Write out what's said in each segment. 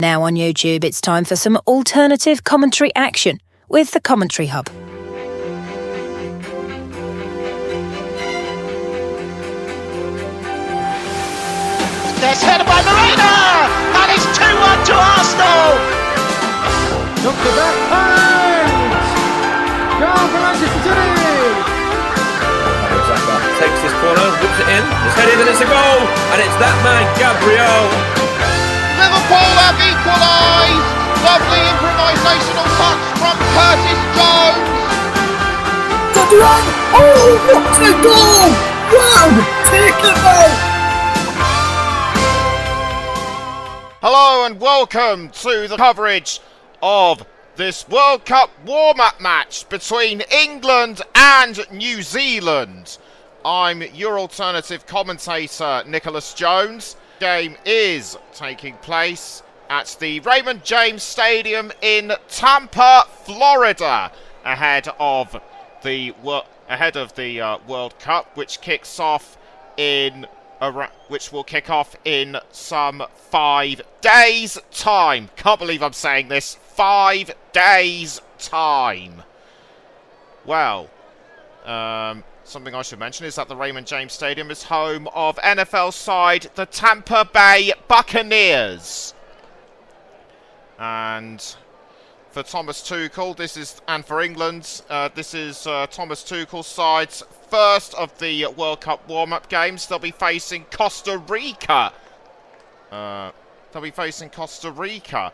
Now on YouTube, it's time for some alternative commentary action with the Commentary Hub. There's headed by Marina, and it's 2-1 to Arsenal. Look at that point! Goal for Manchester City! Takes this corner, whips it in, it's headed and it's a goal, and it's that man, Gabriel. Liverpool have equalised. Lovely improvisational touch from Curtis Jones. Oh, what a goal! Wow, take it out! Hello and welcome to the coverage of this World Cup warm-up match between England and New Zealand. I'm your alternative commentator, Nicholas Jones. The game is taking place at the Raymond James Stadium in Tampa, Florida, ahead of the World Cup, which will kick off in some 5 days' time. Can't believe I'm saying this. 5 days' time. Well, something I should mention is that the Raymond James Stadium is home of NFL side the Tampa Bay Buccaneers. And for Thomas Tuchel, and for England, this is Thomas Tuchel's side's first of the World Cup warm-up games. They'll be facing Costa Rica. They'll be facing Costa Rica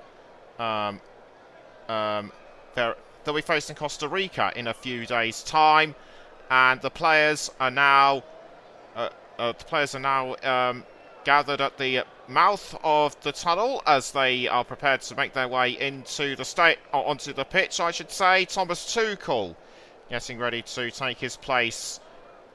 in a few days' time, and the players are now gathered at the mouth of the tunnel as they are prepared to make their way onto the pitch, I should say. Thomas Tuchel getting ready to take his place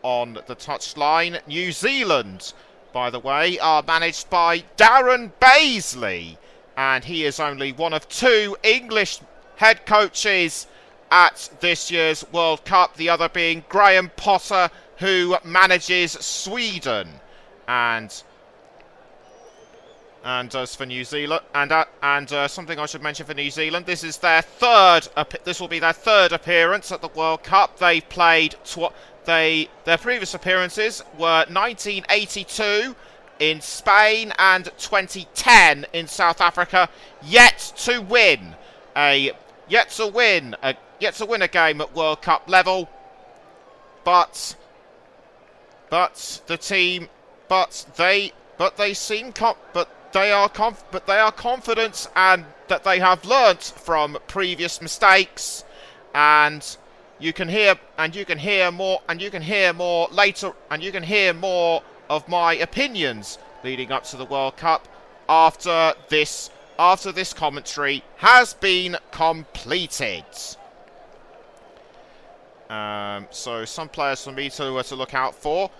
on the touchline. New Zealand, by the way, are managed by Darren Baisley, and he is only one of 2 English head coaches at this year's World Cup, the other being Graham Potter, who manages Sweden. And as for New Zealand, something I should mention for New Zealand, this is their this will be their third appearance at the World Cup. They played their previous appearances were 1982 in Spain and 2010 in South Africa. Yet to win a game at World Cup level, but they are confident and that they have learnt from previous mistakes, and you can hear more of my opinions leading up to the World Cup after this commentary has been completed. So some players for me to look out for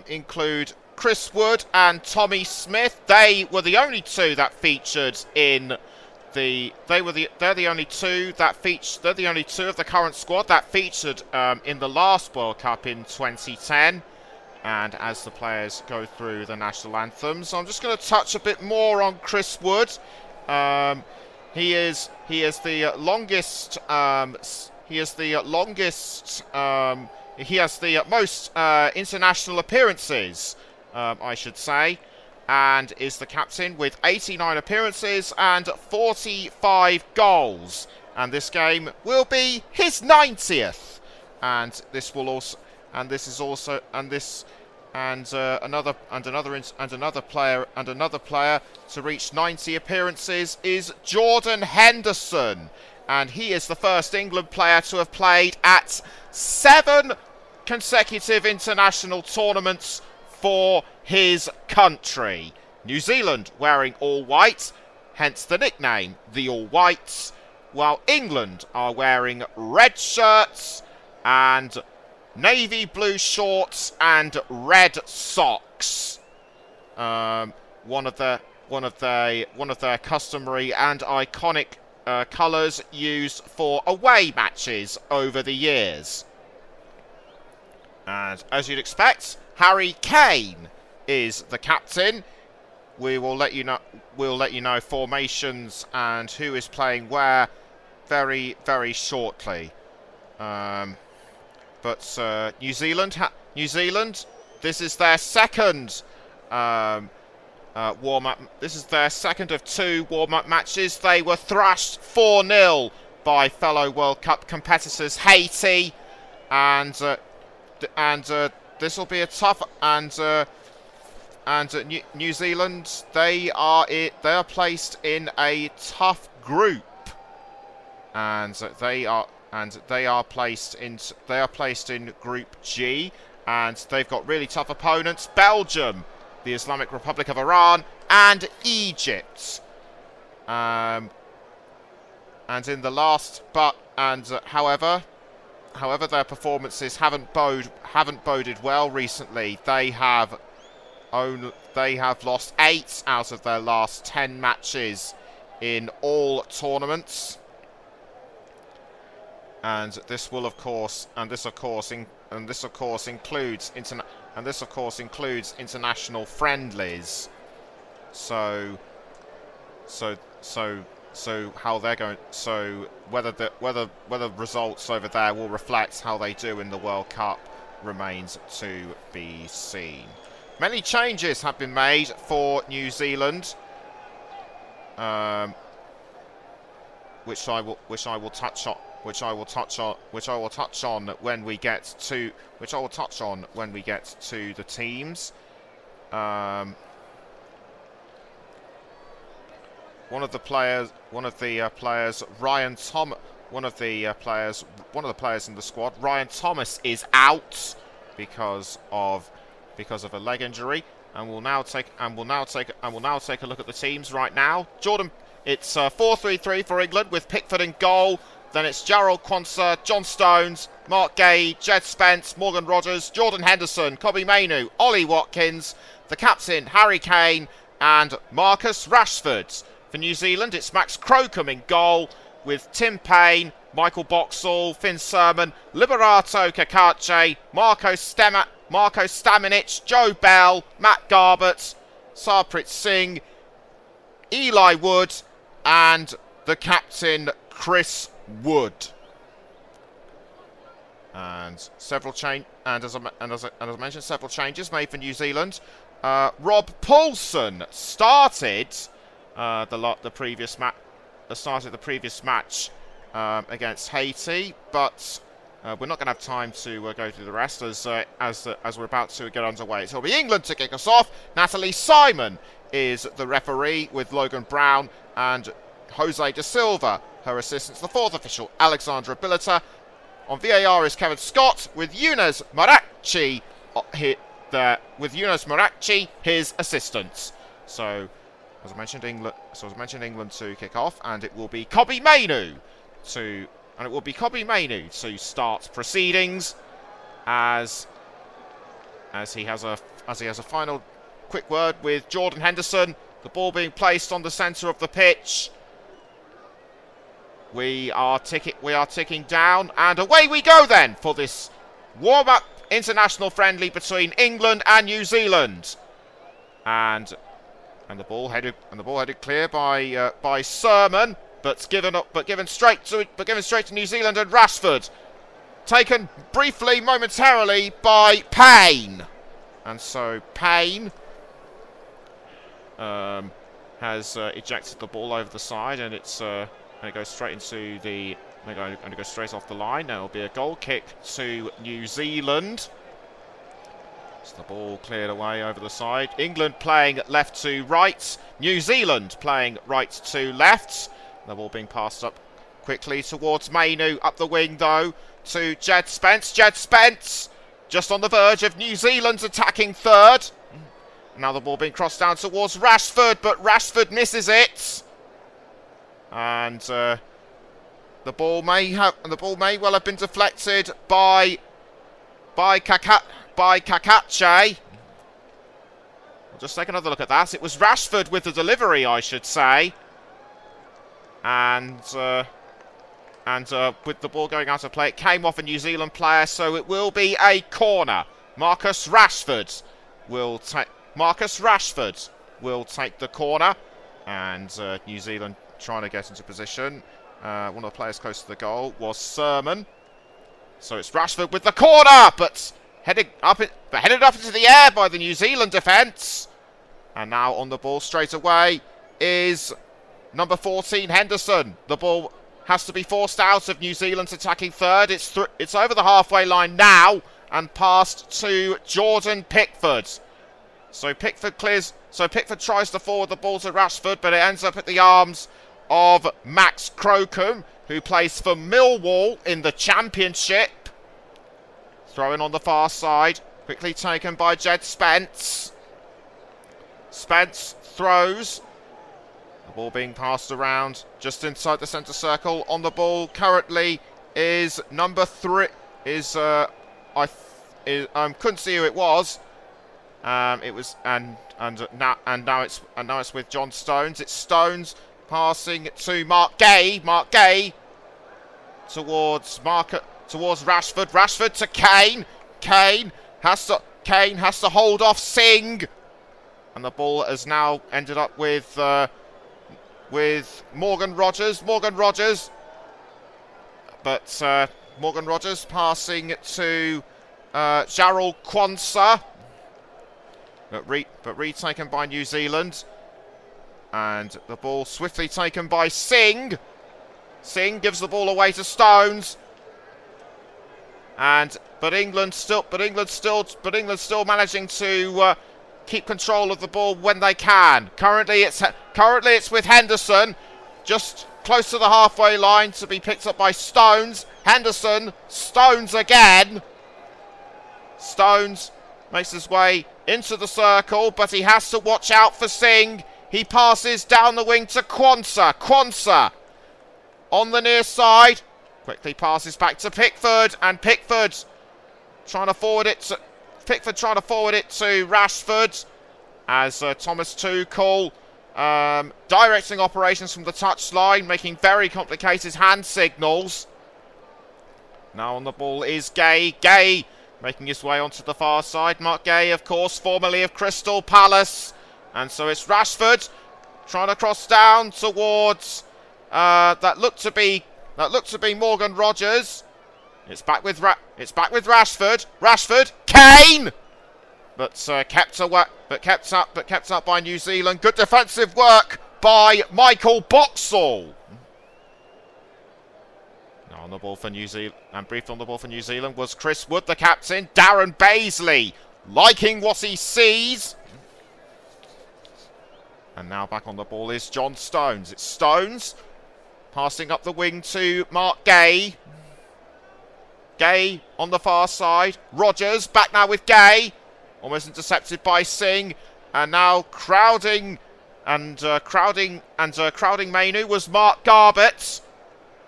include Chris Wood and Tommy Smith. They were the only two that featured in they're the only two of the current squad that featured in the last World Cup in 2010. And as the players go through the national anthems, I'm just going to touch a bit more on Chris Wood. He is the longest. He has the most international appearances, I should say, and is the captain with 89 appearances and 45 goals. And this game will be his 90th, and another player to reach 90 appearances is Jordan Henderson, and he is the first England player to have played at 7 consecutive international tournaments for his country. New Zealand wearing all white, hence the nickname the All Whites, while England are wearing red shirts and navy blue shorts and red socks. One of their customary and iconic colours used for away matches over the years. And as you'd expect, Harry Kane is the captain. we will let you know. We'll let you know formations and who is playing where very, very shortly. But New Zealand, this is their second warm-up. This is their second of 2 warm-up matches. They were thrashed 4-0 by fellow World Cup competitors Haiti, and this will be a tough. New Zealand, they are placed in a tough group, and they are placed in Group G, and they've got really tough opponents: Belgium, the Islamic Republic of Iran, and Egypt. However, their performances haven't boded well recently. They have lost 8 out of their last 10 matches in all tournaments, and this of course includes international friendlies. So how they're going. So whether results over there will reflect how they do in the World Cup remains to be seen. Many changes have been made for New Zealand, which I will touch on when we get to the teams. One of the players, Ryan Thomas, one of the players in the squad, Ryan Thomas, is out because of a leg injury, and we'll now take a look at the teams right now. Jordan, it's 4-3-3 for England with Pickford in goal. Then it's Jarrell Quansah, John Stones, Mark Gay, Jed Spence, Morgan Rogers, Jordan Henderson, Kobbie Mainoo, Ollie Watkins, the captain Harry Kane, and Marcus Rashford. For New Zealand, it's Max Crocombe in goal with Tim Payne, Michael Boxall, Finn Sermon, Liberato Kakache, Marco Stamenic, Joe Bell, Matt Garbett, Sarpreet Singh, Eli Wood, and the captain Chris Wood. And as I mentioned, several changes made for New Zealand. Rob Paulson started the previous match against Haiti, but we're not going to have time to go through the rest as we're about to get underway. So it'll be England to kick us off. Natalie Simon is the referee, with Logan Brown and Jose Da Silva her assistants. The 4th official, Alexandra Billiter. On VAR is Kevin Scott, with Younes Marachi his assistants. So as I mentioned, England to kick off, and it will be Kobbie Mainoo to start proceedings as he has a final quick word with Jordan Henderson. The ball being placed on the centre of the pitch. We are ticking down, and away we go then for this warm-up international friendly between England and New Zealand. And the ball headed clear by Sermon, but given straight to New Zealand, and Rashford taken briefly, momentarily, by Payne. And so Payne has ejected the ball over the side, and it goes straight into the. And it goes straight off the line. Now it'll be a goal kick to New Zealand. So the ball cleared away over the side. England playing left to right. New Zealand playing right to left. The ball being passed up quickly towards Mainoo, up the wing though to Jed Spence. Jed Spence just on the verge of New Zealand's attacking third. Now the ball being crossed down towards Rashford, but Rashford misses it. And the ball may well have been deflected by Kakache. We'll just take another look at that. It was Rashford with the delivery, I should say. And with the ball going out of play, it came off a New Zealand player, so it will be a corner. Marcus Rashford will take the corner. And New Zealand trying to get into position. One of the players close to the goal was Sermon. So it's Rashford with the corner, but headed up into the air by the New Zealand defence. And now on the ball straight away is number 14, Henderson. The ball has to be forced out of New Zealand's attacking third. It's over the halfway line now and passed to Jordan Pickford. So Pickford tries to forward the ball to Rashford, but it ends up at the arms of Max Crocombe, who plays for Millwall in the Championship. Throwing on the far side, quickly taken by Jed Spence. Spence throws. The ball being passed around just inside the centre circle. On the ball currently is number 3. Couldn't see who it was. It was now it's with John Stones. It's Stones passing to Mark Gay. Mark Gay towards Rashford. Rashford to Kane. Kane has to hold off Singh, and the ball has now ended up with Morgan Rogers. Morgan Rogers passing to Jarrell Quansah, but retaken by New Zealand, and the ball swiftly taken by Singh. Singh gives the ball away to Stones, but England still managing to keep control of the ball when they can. Currently it's with Henderson, just close to the halfway line, to be picked up by Stones. Henderson, Stones again. Stones makes his way into the circle, but he has to watch out for Singh. He passes down the wing to Quansah. Quansah on the near side, quickly passes back to Pickford, and Pickford trying to forward it to Rashford, as Thomas Tuchel directing operations from the touchline, making very complicated hand signals. Now on the ball is Gay. Gay making his way onto the far side. Mark Gay, of course, formerly of Crystal Palace. And so it's Rashford trying to cross down towards that looked to be Morgan Rogers. It's back with Rashford. Rashford, Kane, but kept up by New Zealand. Good defensive work by Michael Boxall. Now on the ball for New Zealand, and briefed on the ball for New Zealand was Chris Wood, the captain. Darren Baisley liking what he sees. And now back on the ball is John Stones. It's Stones passing up the wing to Mark Gay. Gay on the far side. Rogers back now with Gay. Almost intercepted by Singh. And now crowding Mainu was Mark Garbett.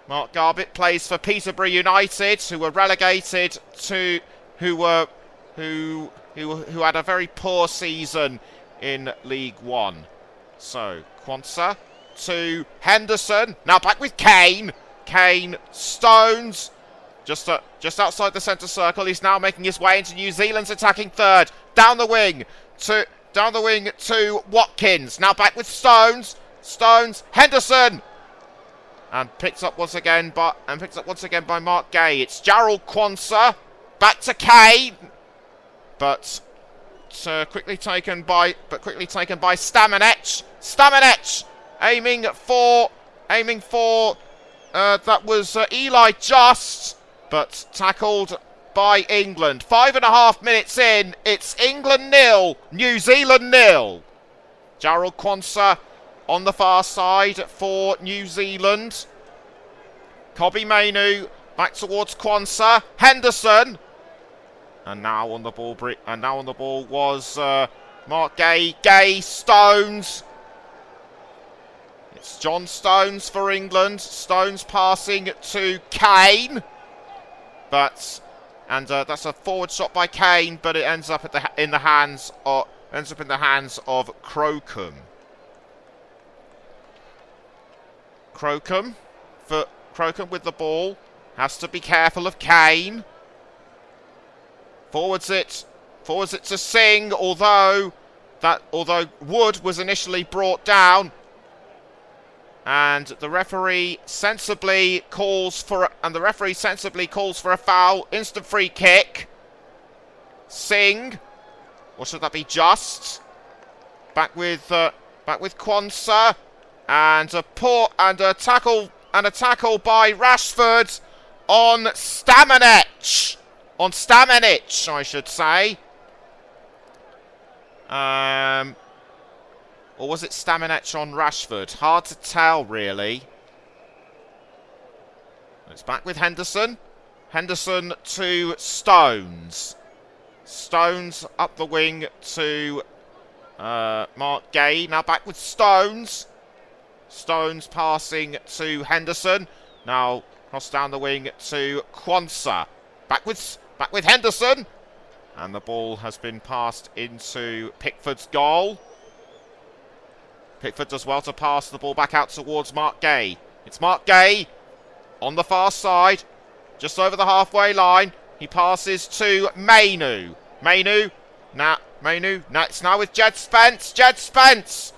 Mark Garbett plays for Peterborough United, who were relegated to who had a very poor season in League One. So Quansah to Henderson. Now back with Kane. Kane, Stones. Just outside the centre circle. He's now making his way into New Zealand's attacking third. Down the wing to Watkins. Now back with Stones. Stones, Henderson. And picked up once again by Mark Gay. It's Jarrell Quansah. Back to Kane. But quickly taken by Staminec. Staminec aiming for that was Eli Just, but tackled by England. 5.5 minutes in, it's England 0, New Zealand 0. Jarrell Quansah on the far side for New Zealand. Kobbie Mainoo back towards Quansah. Henderson. And now on the ball was Mark Gay. Gay, Stones. It's John Stones for England. Stones passing to Kane. That's a forward shot by Kane, but it ends up in the hands of Crocombe. Crocombe with the ball, has to be careful of Kane. Forwards it to Singh, although that although Wood was initially brought down, and the referee sensibly calls for a foul, instant free kick. Singh, or should that be Just? Back with Quansah, and a tackle by Rashford on Stamenic. On Stamenic, I should say. Or was it Stamenic on Rashford? Hard to tell, really. It's back with Henderson. Henderson to Stones. Stones up the wing to Mark Gay. Now back with Stones. Stones passing to Henderson. Now cross down the wing to Quansah. Back with Henderson. And the ball has been passed into Pickford's goal. Pickford does well to pass the ball back out towards Mark Gay. It's Mark Gay on the far side, just over the halfway line. He passes to Mainu. Mainu, it's now with Jed Spence. Jed Spence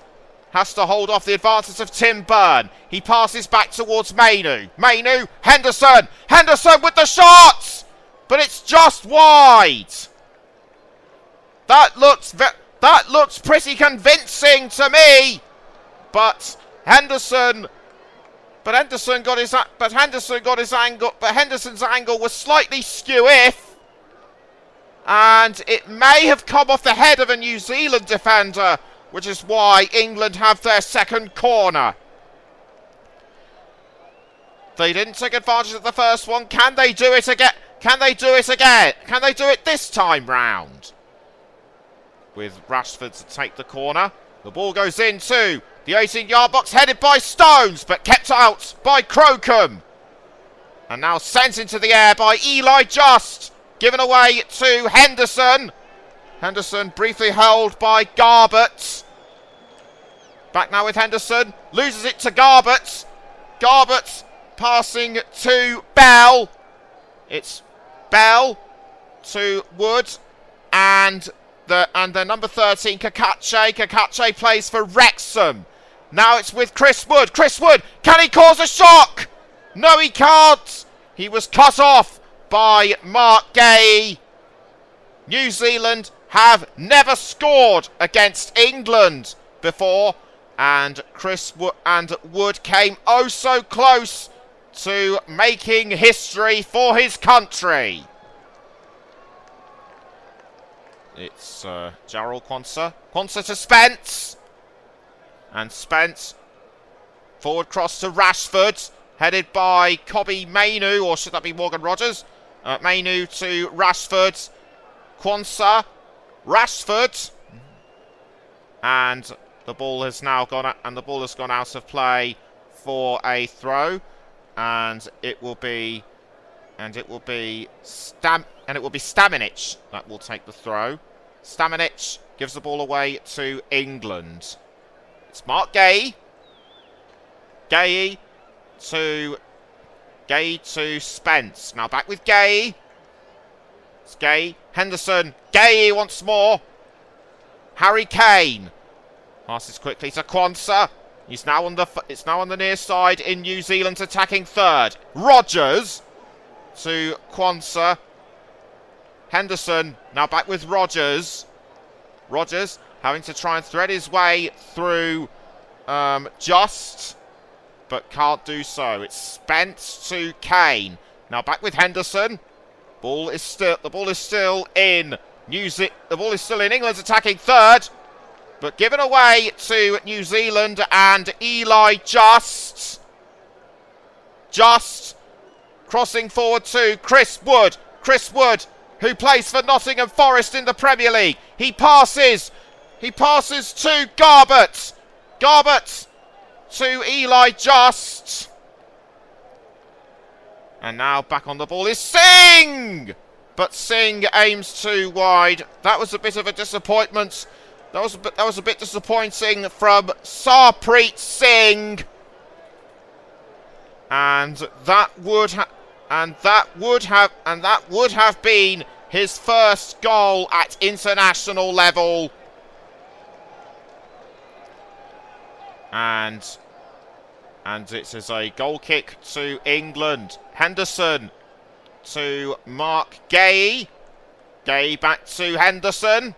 has to hold off the advances of Tim Byrne. He passes back towards Mainu. Mainu, Henderson. Henderson with the shots! But it's just wide. That looks pretty convincing to me. But Henderson's angle was slightly skew-if, and it may have come off the head of a New Zealand defender, which is why England have their second corner. They didn't take advantage of the first one. Can they do it again? Can they do it this time round? With Rashford to take the corner. The ball goes into the 18-yard box, headed by Stones, but kept out by Crocombe. And now sent into the air by Eli Just. Given away to Henderson. Henderson briefly held by Garbett. Back now with Henderson. Loses it to Garbett. Garbett passing to Bell. It's Bell to Wood. And the number 13, Kakache. Kakache plays for Wrexham. Now it's with Chris Wood. Chris Wood, can he cause a shock? No, he can't. He was cut off by Mark Gay. New Zealand have never scored against England before, and Wood came oh so close to making history for his country. It's Jarrell Quansah. Quansah to Spence. And Spence. Forward cross to Rashford. Headed by Kobbie Mainu. Or should that be Morgan Rogers? Mainu to Rashford. Quansah. Rashford. And the ball has now gone out of play for a throw. And it will be Stamenic that will take the throw. Stamenic gives the ball away to England. It's Mark Gay. Gay to Spence. Now back with Gay. It's Gay. Henderson. Gay once more. Harry Kane passes quickly to Quansah. It's now on the near side in New Zealand's attacking third. Rogers to Quansah. Henderson now back with Rogers. Rogers having to try and thread his way through Just, but can't do so. It's Spence to Kane. Now back with Henderson. The ball is still in England's attacking third, but given away to New Zealand and Eli Just. Just crossing forward to Chris Wood. Chris Wood, who plays for Nottingham Forest in the Premier League. He passes to Garbett. Garbett to Eli Just. And now back on the ball is Singh. But Singh aims too wide. That was a bit of a disappointment. That was a bit disappointing from Sarpreet Singh. And that would have been his first goal at international level. And it is a goal kick to England. Henderson to Mark Gay. Gay back to Henderson.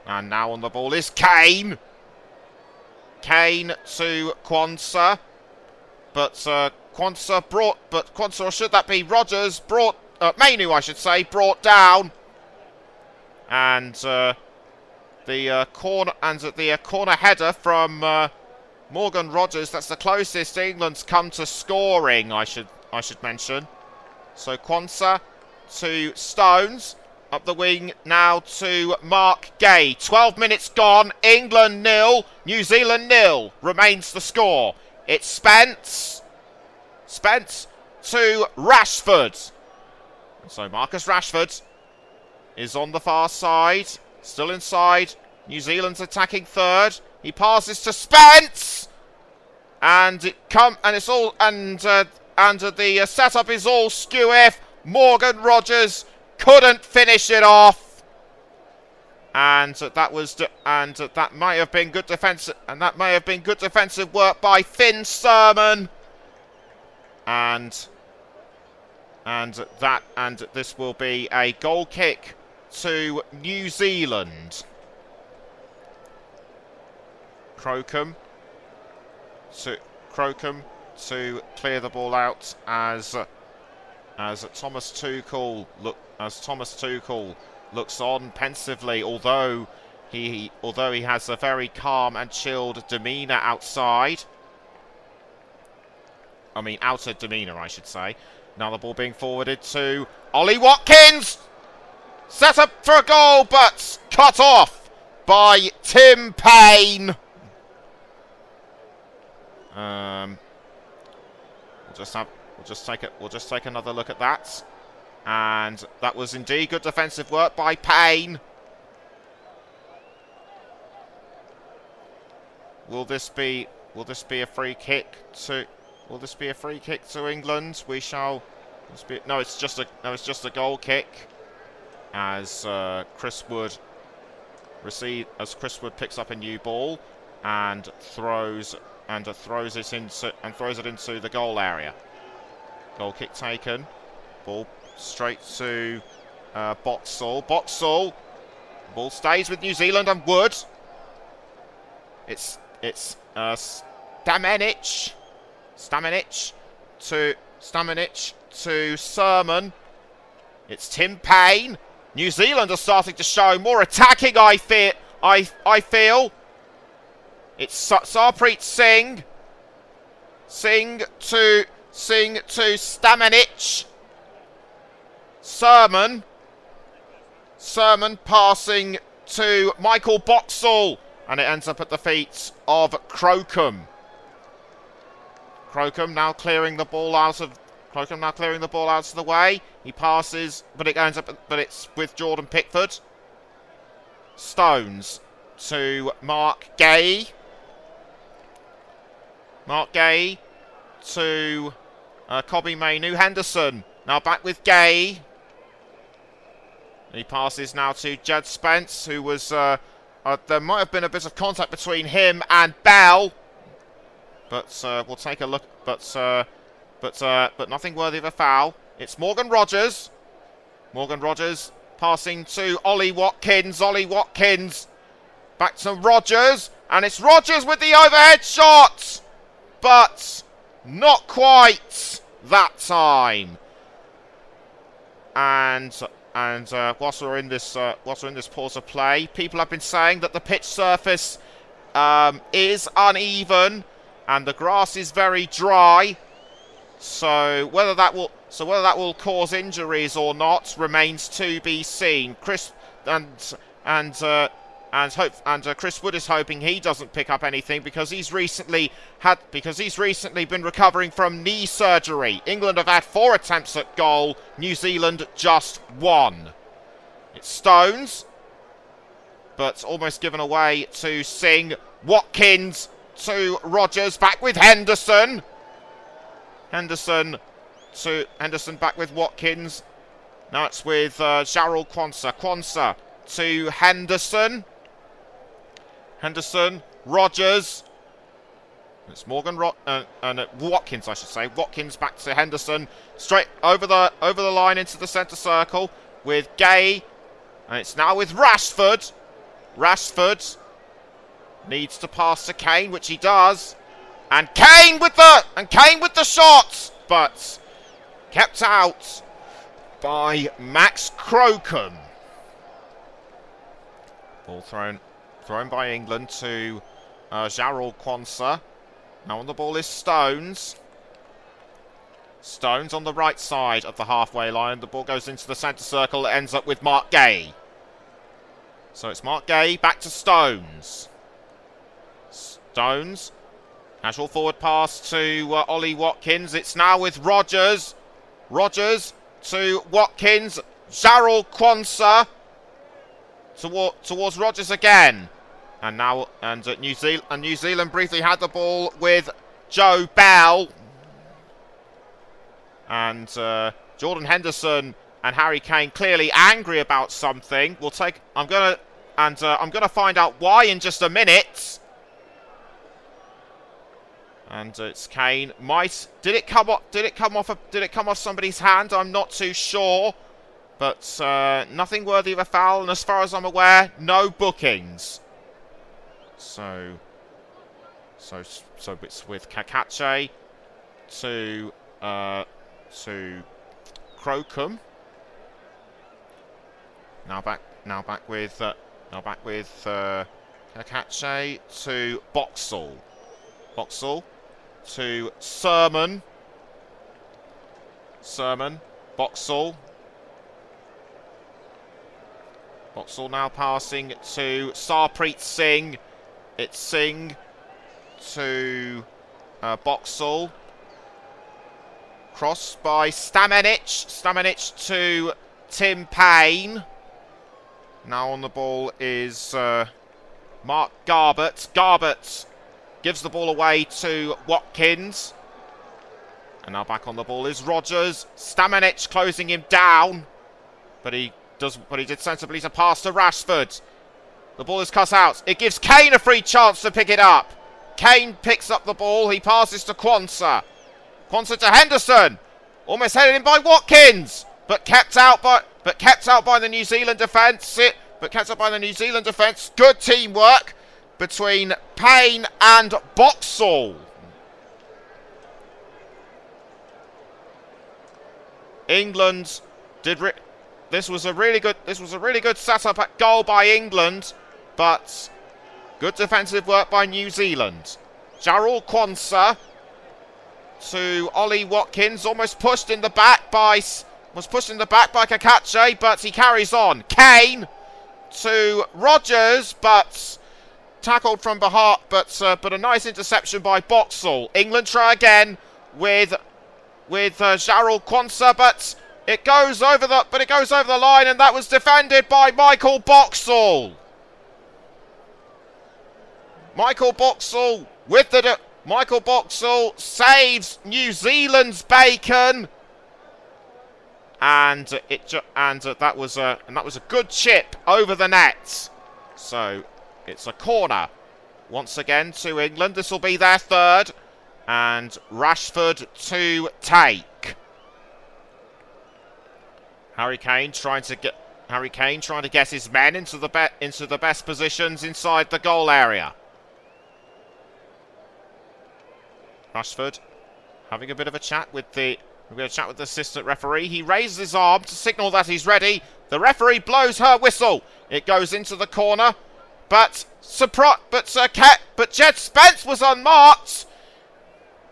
And now on the ball is Kane. Kane to Quansah. But Quansah, or should that be Rodgers, Mainu, I should say, brought down. And the corner header from Morgan Rodgers. That's the closest England's come to scoring, I should mention. So Quansah to Stones. Up the wing now to Mark Gay. 12 minutes gone. England 0, New Zealand 0 remains the score. It's Spence. Spence to Rashford. So Marcus Rashford is on the far side. Still inside. New Zealand's attacking third. He passes to Spence. And the setup is all skew if Morgan Rodgers couldn't finish it off, and that might have been good defensive work by Finn Sermon, and this will be a goal kick to New Zealand. Crocombe to clear the ball out as Thomas Tuchel looks on pensively, although he has a very calm and chilled demeanour outside. I mean, outer demeanour, I should say. Now the ball being forwarded to Ollie Watkins. Set up for a goal, but cut off by Tim Payne. We'll just take another look at that. And that was indeed good defensive work by Payne. Will this be a free kick to England? No, it's just a goal kick. As Chris Wood picks up a new ball and throws it into the goal area. Goal kick taken. Ball straight to Boxall. Boxall. Ball stays with New Zealand and Wood. It's Stamenic. Stamenic to Sermon. It's Tim Payne. New Zealand are starting to show more attacking, I feel. It's Sarpreet Singh. Singh to Stamenic. Sermon passing to Michael Boxall, and it ends up at the feet of Crocombe. Crocombe now clearing the ball out of the way. He passes, but it's with Jordan Pickford. Stones to Mark Gay. Mark Gay to Kobbie Mainoo. Henderson now back with Gay. He passes now to Jed Spence, who was there might have been a bit of contact between him and Bell, but we'll take a look. But nothing worthy of a foul. It's Morgan Rodgers. Morgan Rodgers passing to Ollie Watkins. Ollie Watkins back to Rodgers, and it's Rodgers with the overhead shot, but not quite that time. And whilst we're in this pause of play, people have been saying that the pitch surface is uneven and the grass is very dry. So whether that will cause injuries or not remains to be seen. Chris Wood is hoping he doesn't pick up anything because he's recently been recovering from knee surgery. England have had 4 attempts at goal, New Zealand just 1. It's Stones, but almost given away to Singh. Watkins to Rodgers, back with Henderson. Henderson back with Watkins. Now it's with Jarrell Quansah. Quansah to Henderson. Henderson, Rodgers. It's Watkins, I should say. Watkins back to Henderson, straight over the line into the centre circle with Gay, and it's now with Rashford. Rashford needs to pass to Kane, which he does, and Kane with the shot, but kept out by Max Crocombe. Ball thrown by England to Jarrell Quansah. Now on the ball is Stones. Stones on the right side of the halfway line. The ball goes into the centre circle. It ends up with Mark Gay. So it's Mark Gay back to Stones. Stones. Casual forward pass to Ollie Watkins. It's now with Rodgers. Rodgers to Watkins. Jarrell Quansah towards Rodgers again. And now, New Zealand briefly had the ball with Joe Bell. And Jordan Henderson and Harry Kane clearly angry about something. I'm gonna find out why in just a minute. And it's Kane. Did it come off somebody's hand? I'm not too sure. But nothing worthy of a foul, and as far as I'm aware, no bookings. So it's with Kakache to Crocombe. Now back with Kakache to Boxall. Boxall to Sermon. Boxall. Boxall now passing to Sarpreet Singh. It's Singh to Boxall. Cross by Stamenic. Stamenic to Tim Payne. Now on the ball is Mark Garbett. Garbett gives the ball away to Watkins. And now back on the ball is Rodgers. Stamenic closing him down. But he did sensibly to pass to Rashford. The ball is cut out. It gives Kane a free chance to pick it up. Kane picks up the ball. He passes to Quansah. Quansah to Henderson. Almost headed in by Watkins. But kept out by the New Zealand defence. Good teamwork between Payne and Boxall. England this was a really good setup at goal by England, but good defensive work by New Zealand. Jarrell Quansah to Ollie Watkins, almost pushed in the back by Kakache, but he carries on. Kane to Rodgers, but tackled from behind, but a nice interception by Boxall. England try again with Jarrell Quansah, but it goes over the line, and that was defended by Michael Boxall. Michael Boxall saves New Zealand's bacon, and that was a good chip over the net. So it's a corner once again to England. This will be their third, and Rashford to take. Harry Kane trying to get his men into the best positions inside the goal area. Rashford having a bit of a chat with the assistant referee. He raises his arm to signal that he's ready. The referee blows her whistle. It goes into the corner, but Jed Spence was unmarked.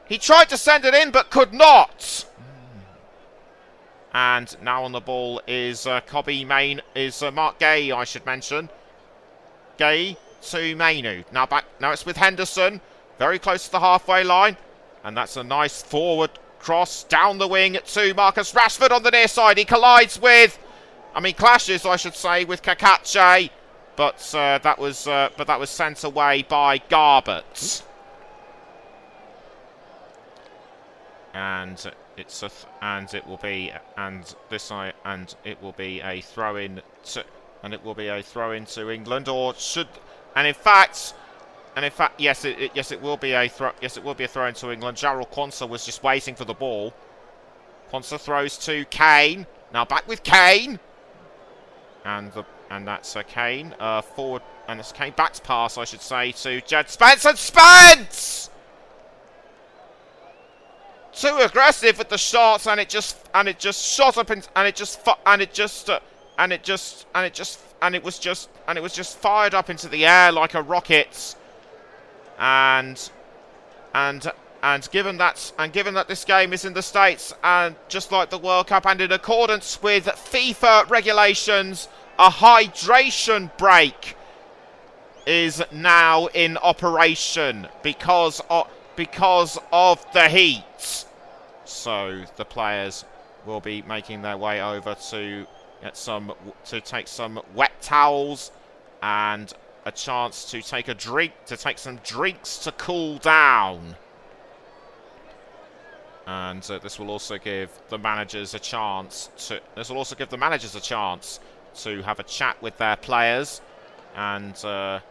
He tried to send it in but could not. And now on the ball is Mark Gay, I should mention. Gay to Mainu. Now it's with Henderson, very close to the halfway line. And that's a nice forward cross down the wing to Marcus Rashford on the near side. He clashes, I should say, with Kakache. But that was sent away by Garbett. And it will be a throw in to England, and in fact And in fact, yes, it will be a throw. Yes, it will be a throw into England. Jarrell Quansah was just waiting for the ball. Quansah throws to Kane. Now back with Kane, and that's Kane forward, and it's Kane back's pass, I should say, to Jed Spence, and Spence too aggressive with the shots, and it just shot up and it was just fired up into the air like a rocket. And given that this game is in the States, and just like the World Cup, and in accordance with FIFA regulations, a hydration break is now in operation because of the heat. So the players will be making their way over to take some wet towels and a chance to take some drinks to cool down. And this will also give the managers a chance to have a chat with their players and to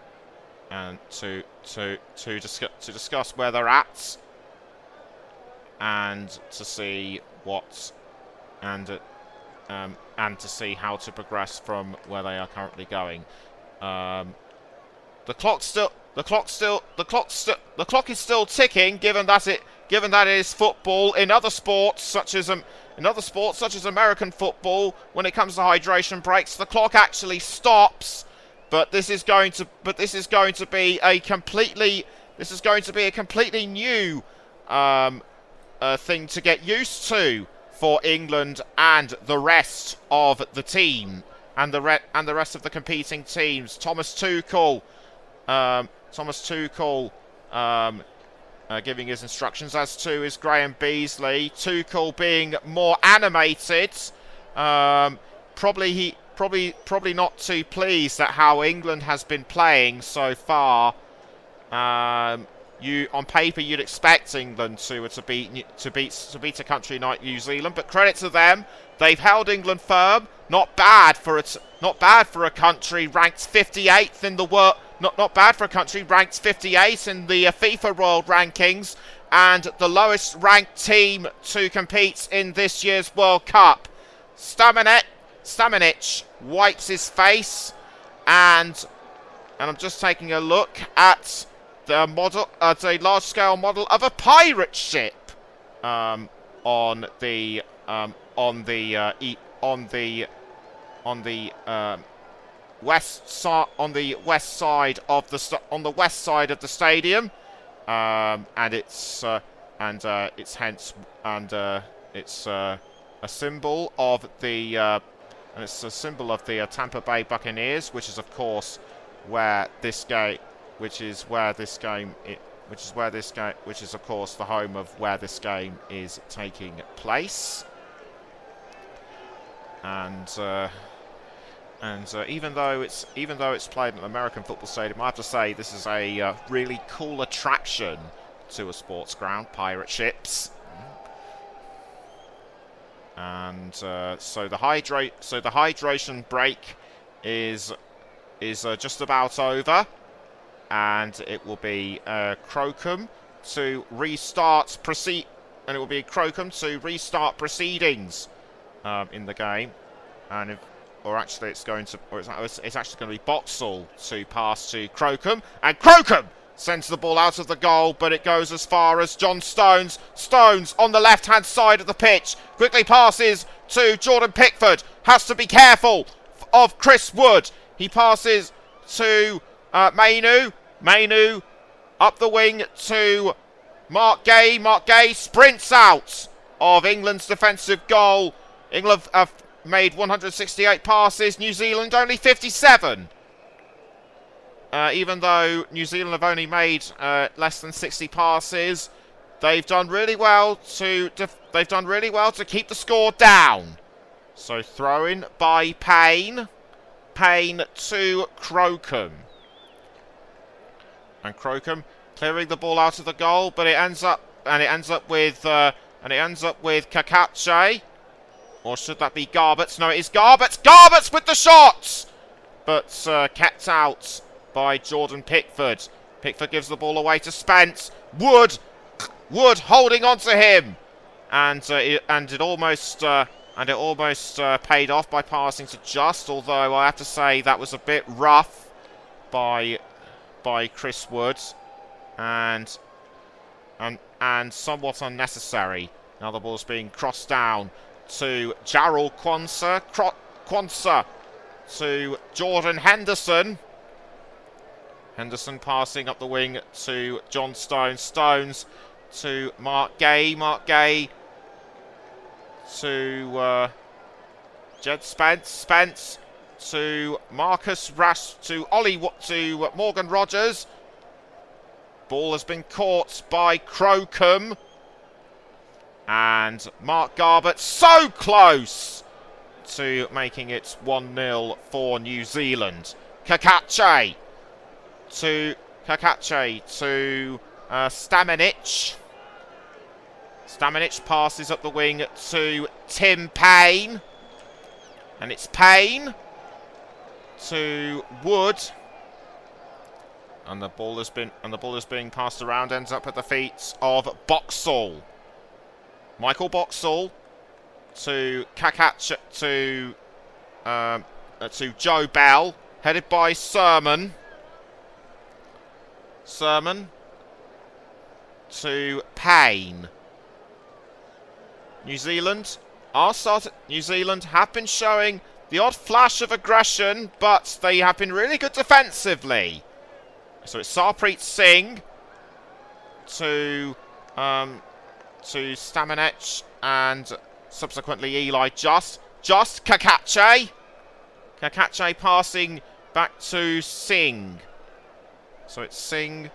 discuss where they're at and to see and to see how to progress from where they are currently going. The clock is still ticking, given that it is football. In other sports such as American football, when it comes to hydration breaks, the clock actually stops. But this is going to be a completely new thing to get used to for England and the rest of the team and the rest of the competing teams. Thomas Tuchel giving his instructions, as to is Graham Beasley. Tuchel being more animated, probably not too pleased at how England has been playing so far. On paper you'd expect England to beat a country like New Zealand, but credit to them, they've held England firm. Not bad for a country ranked 58th in the world. Not bad for a country ranked 58 in the FIFA World Rankings, and the lowest ranked team to compete in this year's World Cup. Stamenic wipes his face, and I'm just taking a look at the model, a large-scale model of a pirate ship on the west side of the stadium, and it's a symbol of the Tampa Bay Buccaneers, which is of course of course the home of where this game is taking place. And even though it's played at an American football stadium, I have to say this is a really cool attraction to a sports ground. Pirate ships. And so the hydration break is just about over, and it will be Crocombe to restart proceedings in the game, and it's actually going to be Boxall to pass to Crocombe, and Crocombe sends the ball out of the goal, but it goes as far as John Stones. Stones on the left-hand side of the pitch quickly passes to Jordan Pickford. Has to be careful of Chris Wood. He passes to Mainu. Mainu up the wing to Mark Gay. Mark Gay sprints out of England's defensive goal. England have made 168 passes. New Zealand only 57. Even though New Zealand have only made less than 60 passes, they've done really well to keep the score down. So throw-in by Payne. Payne to Crocombe. And Crocombe clearing the ball out of the goal, but it ends up with Kakache. Or should that be Garbutt? No, it is Garbutt. Garbutt with the shots, but kept out by Jordan Pickford. Pickford gives the ball away to Spence. Wood holding on to him, and it almost paid off by passing to Just. Although I have to say that was a bit rough by Chris Wood, and somewhat unnecessary. Now the ball's being crossed down to Jarrell Quansah. Quansah to Jordan Henderson. Henderson passing up the wing to John Stones. Stones to Mark Gay. Mark Gay to Jed Spence. Spence to Marcus Rash to Morgan Rogers. Ball has been caught by Crocombe. And Mark Garbett so close to making it 1-0 for New Zealand. Kakache to Stamenic. Stamenic passes up the wing to Tim Payne. And it's Payne to Wood. And the ball is being passed around, ends up at the feet of Boxall. Michael Boxall to to Joe Bell, headed by Sermon. Sermon to Payne. New Zealand have been showing the odd flash of aggression, but they have been really good defensively. So it's Sarpreet Singh to Stamenic and subsequently Eli Just. Just Kakache. Kakache passing back to Singh. So it's Singh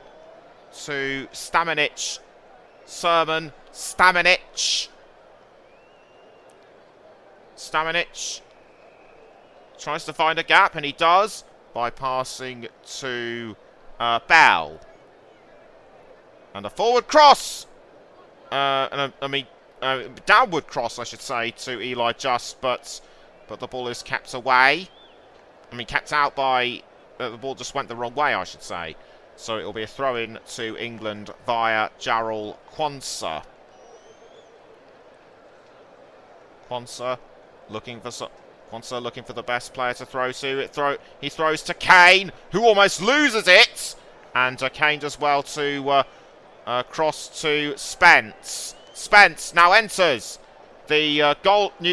to Stamenic. Sermon. Stamenic. Stamenic tries to find a gap, and he does by passing to Bell. And a forward cross. Downward cross, I should say, to Eli Just, but the ball is kept away. Kept out by... the ball just went the wrong way, I should say. So it will be a throw-in to England via Jarrell Quansah. Quansah looking for the best player to throw to. He throws to Kane, who almost loses it. And Kane does well to cross to Spence. Spence now enters the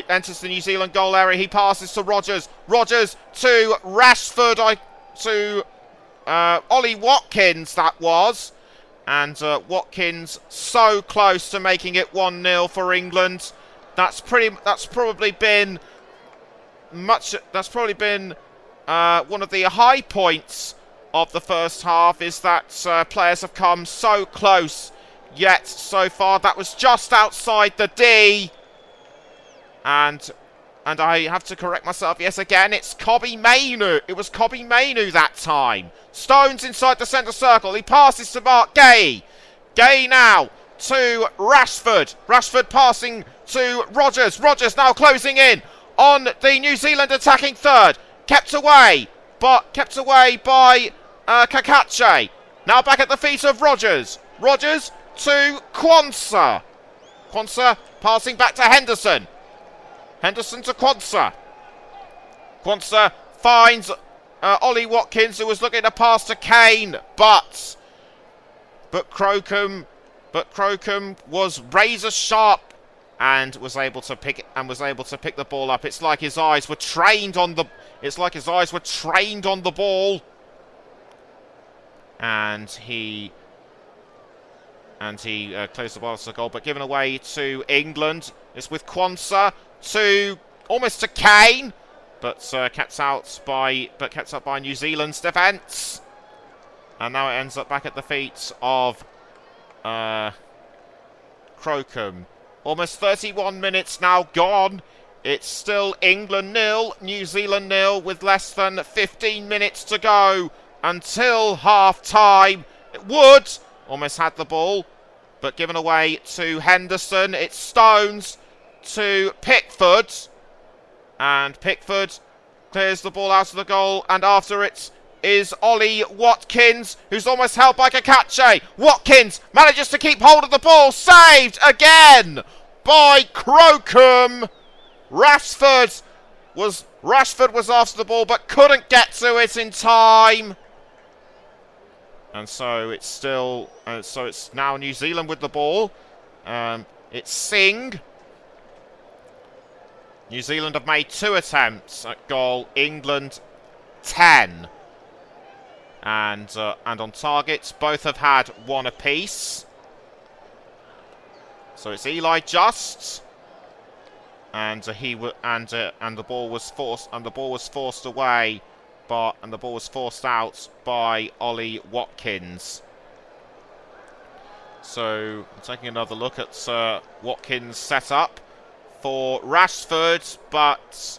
enters the New Zealand goal area. He passes to Rogers. Rogers to Rashford. To Ollie Watkins, that was. And Watkins so close to making it 1-0 for England. That's probably been one of the high points of the first half, is that players have come so close, yet so far that was just outside the D. And I have to correct myself. Yes, again, it's Kobbie Mainoo. It was Kobbie Mainoo that time. Stones inside the centre circle. He passes to Mark Gay. Gay now to Rashford. Rashford passing to Rogers. Rogers now closing in on the New Zealand attacking third. Kept away by Kakache. Now back at the feet of Rogers. Rogers to Quansah. Quansah passing back to Henderson. Henderson to Quansah. Quansah finds Ollie Watkins, who was looking to pass to Kane, but Crocombe was razor sharp and was able to pick the ball up. It's like his eyes were trained on the ball, and he closed the ball to the goal, but given away to England. It's with Quansah almost to Kane, but kept up by New Zealand's defence. And now it ends up back at the feet of Crocombe. Almost 31 minutes now gone. It's still England 0, New Zealand 0, with less than 15 minutes to go until half-time. Wood almost had the ball, but given away to Henderson. It's Stones to Pickford, and Pickford clears the ball out of the goal, and after it is Ollie Watkins, who's almost held by Kakache. Watkins manages to keep hold of the ball. Saved again by Crocombe. Rashford was after the ball but couldn't get to it in time. And so it's still, it's now New Zealand with the ball. It's Singh. New Zealand have made 2 attempts at goal. England 10. And on target, both have had 1 apiece. So it's Eli Just, and the ball was forced away, and the ball was forced out by Ollie Watkins. So taking another look at Watkins' setup for Rashford, but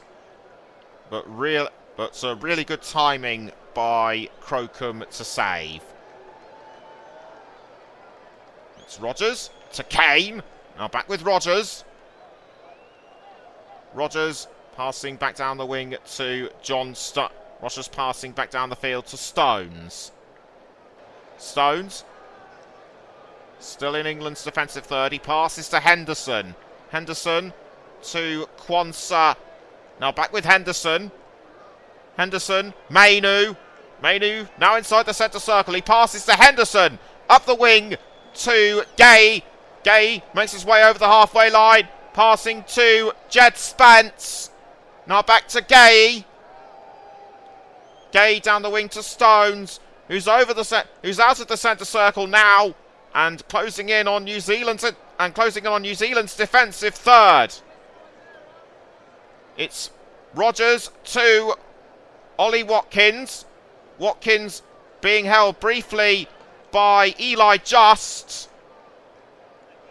really good timing by Crocombe to save. It's Rodgers to Kane. Now back with Rodgers. Rodgers passing back down the wing to Rodgers passing back down the field to Stones. Stones still in England's defensive third. He passes to Henderson. Henderson to Quansah. Now back with Henderson. Henderson, Mainu now inside the centre circle. He passes to Henderson. Up the wing to Gay. Gay makes his way over the halfway line. Passing to Jed Spence. Now back to Gay. Gay down the wing to Stones, who's out of the centre circle now, and closing in on New Zealand's defensive third. It's Rodgers to Ollie Watkins. Watkins being held briefly by Eli Just.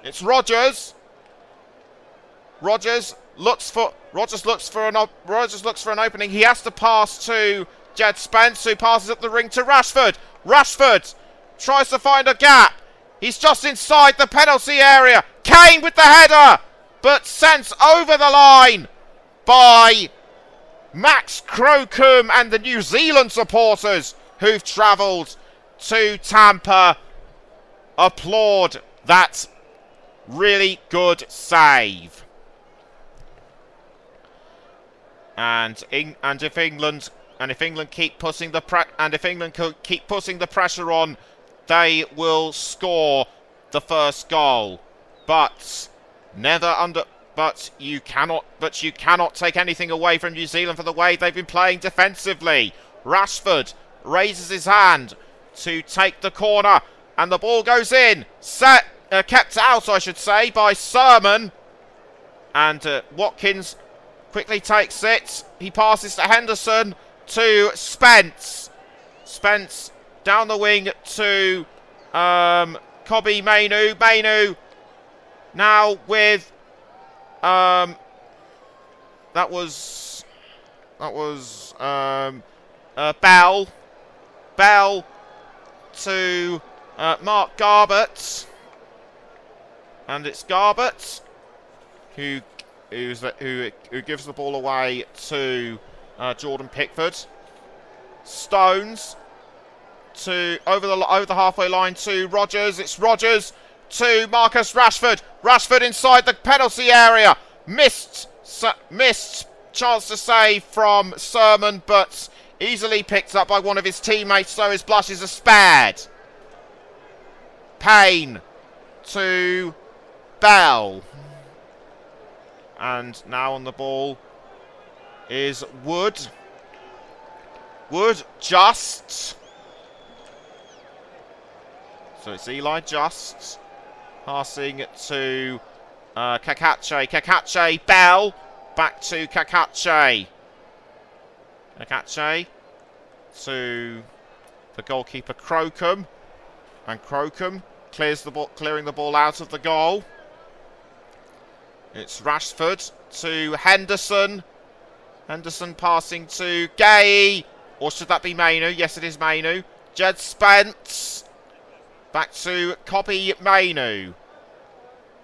It's Rodgers. Rodgers looks for an opening. He has to pass to Jed Spence, who passes up the ring to Rashford. Rashford tries to find a gap. He's just inside the penalty area. Kane with the header, but sent over the line by Max Crocombe and the New Zealand supporters who've travelled to Tampa. Applaud that really good save. And if England keep putting the pressure on, they will score the first goal. But you cannot take anything away from New Zealand for the way they've been playing defensively. Rashford raises his hand to take the corner, and the ball goes in. Kept out, I should say, by Sermon. And Watkins quickly takes it. He passes to Henderson, to Spence. Spence down the wing to Kobbie Mainoo. Mainoo now with that was Bell. Bell to Mark Garbett. And it's Garbett who gives the ball away to Jordan Pickford. Stones to over the halfway line to Rodgers. It's Rodgers to Marcus Rashford. Rashford inside the penalty area. Missed chance to save from Sermon, but easily picked up by one of his teammates, so his blushes are spared. Payne to Bell. And now on the ball is Wood. Wood Just. So it's Eli Just passing to Kakache. Kakache, Bell. Back to Kakache. Kakache to the goalkeeper Crocombe. And Crocombe clearing the ball out of the goal. It's Rashford to Henderson. Henderson passing to Gay. Or should that be Mainoo? Yes, it is Mainoo. Jed Spence. Back to Kobbie Mainoo.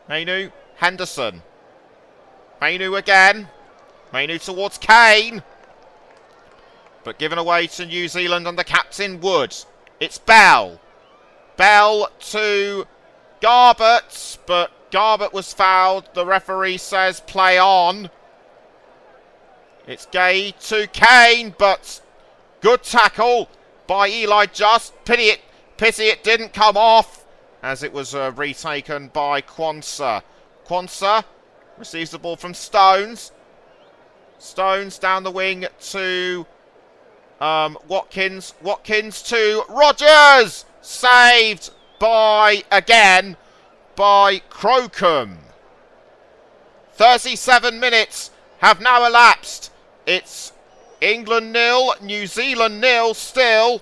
Mainoo, Henderson. Mainoo again. Mainoo towards Kane. but given away to New Zealand under captain Wood. It's Bell. Bell to Garbett, but Garbett was fouled. The referee says play on. It's Gay to Kane, but good tackle by Eli Just. Pity it didn't come off, as it was retaken by Quansah. Quansah receives the ball from Stones. Stones down the wing to Watkins. Watkins to Rogers. Saved by Crocombe. 37 minutes have now elapsed. It's England 0, New Zealand 0 still.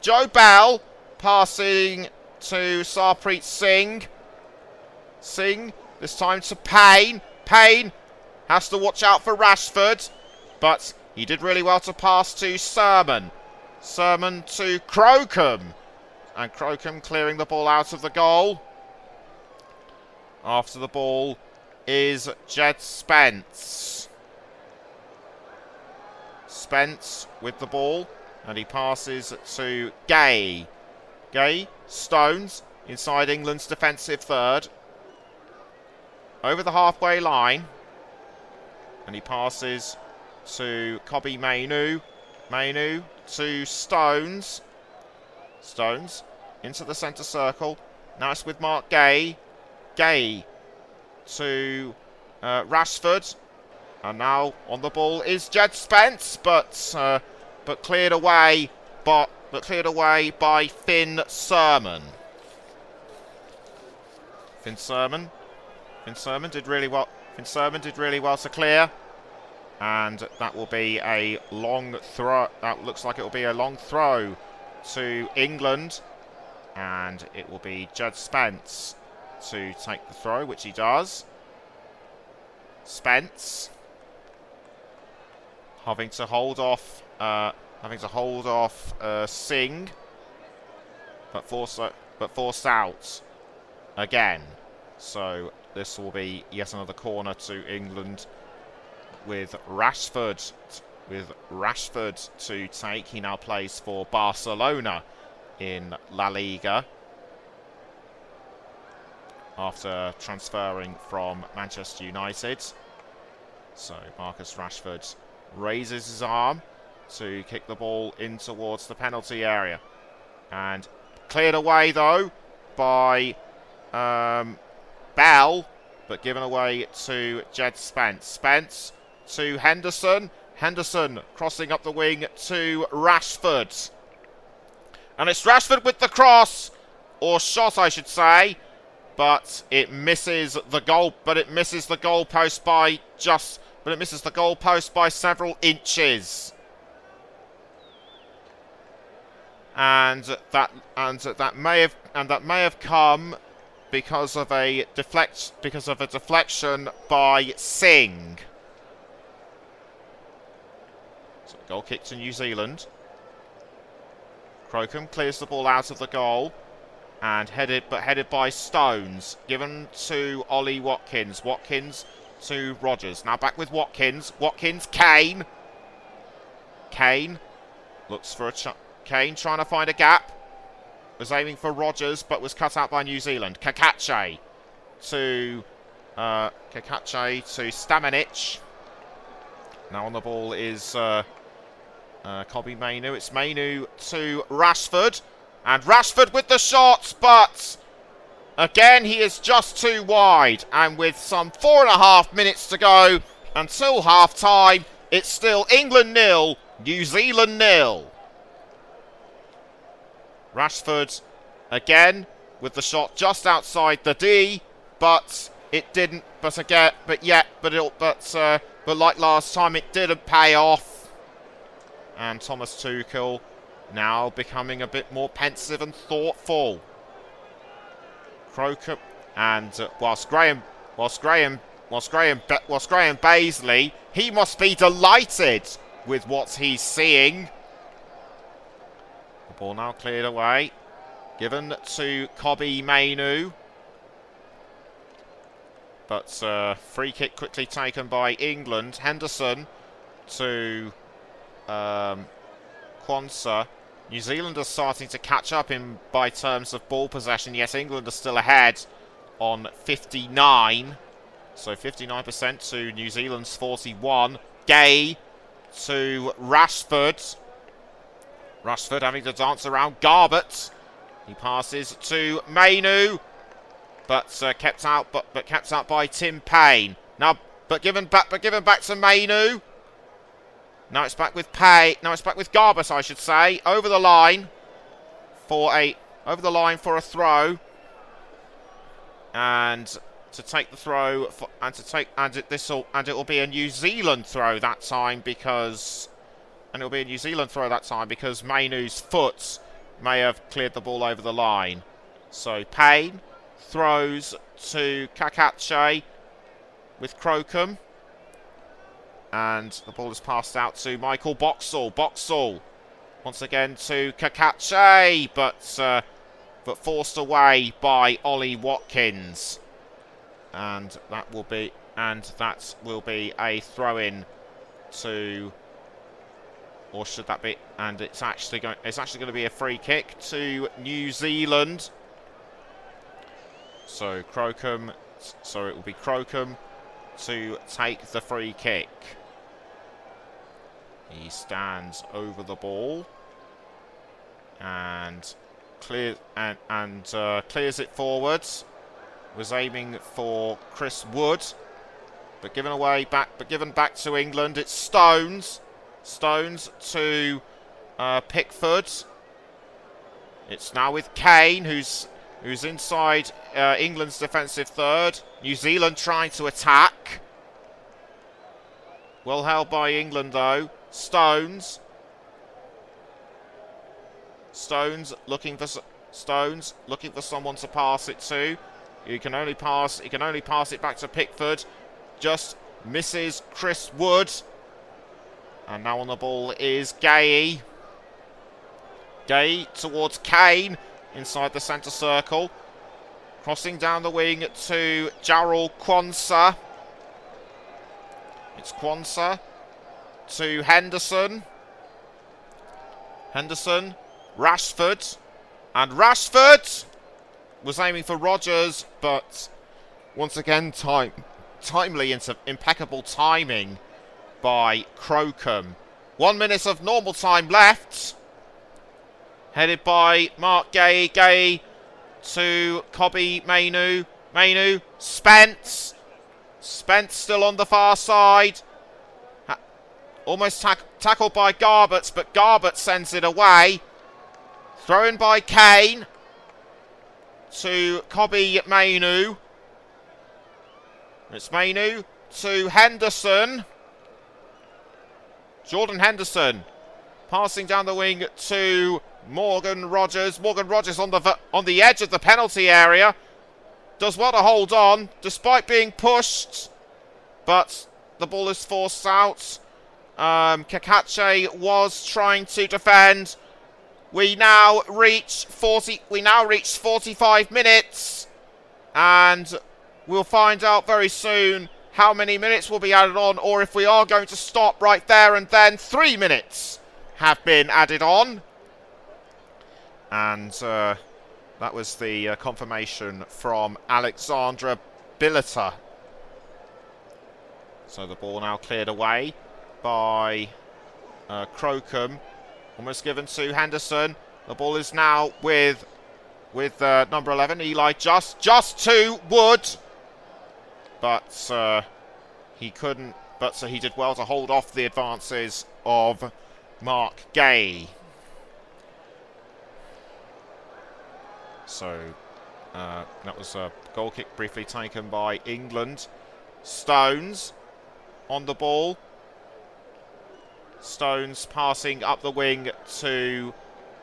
Joe Bell passing to Sarpreet Singh. Singh, this time to Payne. Payne has to watch out for Rashford, but he did really well to pass to Sermon. Sermon to Crocombe, and Crocombe clearing the ball out of the goal. After the ball is Jed Spence. Spence with the ball, and he passes to Gay. Gay, Stones, inside England's defensive third. Over the halfway line, and he passes to Kobbie Mainoo. Mainoo to Stones. Stones into the centre circle. Now it's with Mark Gay. Gay to Rashford. And now on the ball is Jed Spence, but cleared away by Finn Sermon. Finn Sermon did really well. Finn Sermon did really well to clear, and that will be a long throw. That looks like it will be a long throw to England, and it will be Jed Spence to take the throw, which he does. Spence having to hold off Singh, but forced out again. So this will be yet another corner to England, with Rashford to take. He now plays for Barcelona in La Liga after transferring from Manchester United. So Marcus Rashford raises his arm to kick the ball in towards the penalty area, and cleared away though by Bell, but given away to Jed Spence. Spence to Henderson. Henderson crossing up the wing to Rashford. And it's Rashford with the cross, or shot I should say, but it misses the goal. But it misses the goalpost by several inches. And that may have come because of a deflection by Singh. So goal kick to New Zealand. Crocombe clears the ball out of the goal, and headed by Stones, given to Ollie Watkins. Watkins to Rogers. Now back with Watkins. Watkins, Kane. Kane looks for Kane trying to find a gap. Was aiming for Rogers, but was cut out by New Zealand. Kakache to Stamenic. Now on the ball is Kobbie Mainoo. It's Mainoo to Rashford, and Rashford with the shot, but again he is just too wide. And with some 4.5 minutes to go until half time, it's still England 0, New Zealand 0. Rashford again with the shot just outside the D, but it didn't. But like last time, it didn't pay off. And Thomas Tuchel now becoming a bit more pensive and thoughtful. Crocombe, and whilst Graham Baisley, he must be delighted with what he's seeing. The ball now cleared away, given to Kobbie Mainoo, but free kick quickly taken by England. Henderson to Quansah. New Zealand are starting to catch up by terms of ball possession. Yes, England are still ahead on 59. So 59% to New Zealand's 41. Gay to Rashford. Rashford having to dance around Garbett. He passes to Mainu, but kept out by Tim Payne. Now, but given back to Mainu. Now it's back with Garbett, I should say, over the line for a throw, and to take the throw it will be a New Zealand throw that time because Mainu's foot may have cleared the ball over the line. So Payne throws to Kakache with Crocombe. And the ball is passed out to Michael Boxall. Boxall once again to Kakache, but forced away by Ollie Watkins. And that will be a throw-in to, or should that be? And it's actually going to be a free kick to New Zealand. So it will be Crocombe to take the free kick. He stands over the ball and clears it forwards. Was aiming for Chris Wood, but given back to England. It's Stones to Pickford. It's now with Kane, who's inside England's defensive third. New Zealand trying to attack. Well held by England though. Stones looking for someone to pass it to. He can only pass it back to Pickford. Just misses Chris Wood. And now on the ball is Gay. Gay towards Kane inside the centre circle. Crossing down the wing to Jarrell Quansah. It's Quansah to Henderson. Rashford. And Rashford was aiming for Rodgers, but once again, impeccable timing by Crocombe. 1 minute of normal time left. Headed by Mark Gay. Gay to Kobbie Mainu. Mainu. Spence still on the far side. Almost tackled by Garbett, but Garbett sends it away. Thrown by Kane to Kobbie Mainu. It's Mainu to Henderson. Jordan Henderson passing down the wing to Morgan Rodgers. Morgan Rodgers on the edge of the penalty area. Does well to hold on despite being pushed, but the ball is forced out. Kakache was trying to defend. We now reach 45 minutes, and we'll find out very soon how many minutes will be added on, or if we are going to stop right there and then. 3 minutes have been added on. And that was the confirmation from Alexandra Billiter. So the ball now cleared away by Crocombe. Almost given to Henderson. The ball is now with number 11, Eli just to Wood. But he couldn't. But he did well to hold off the advances of Mark Gay. So that was a goal kick briefly taken by England. Stones on the ball. Stones passing up the wing to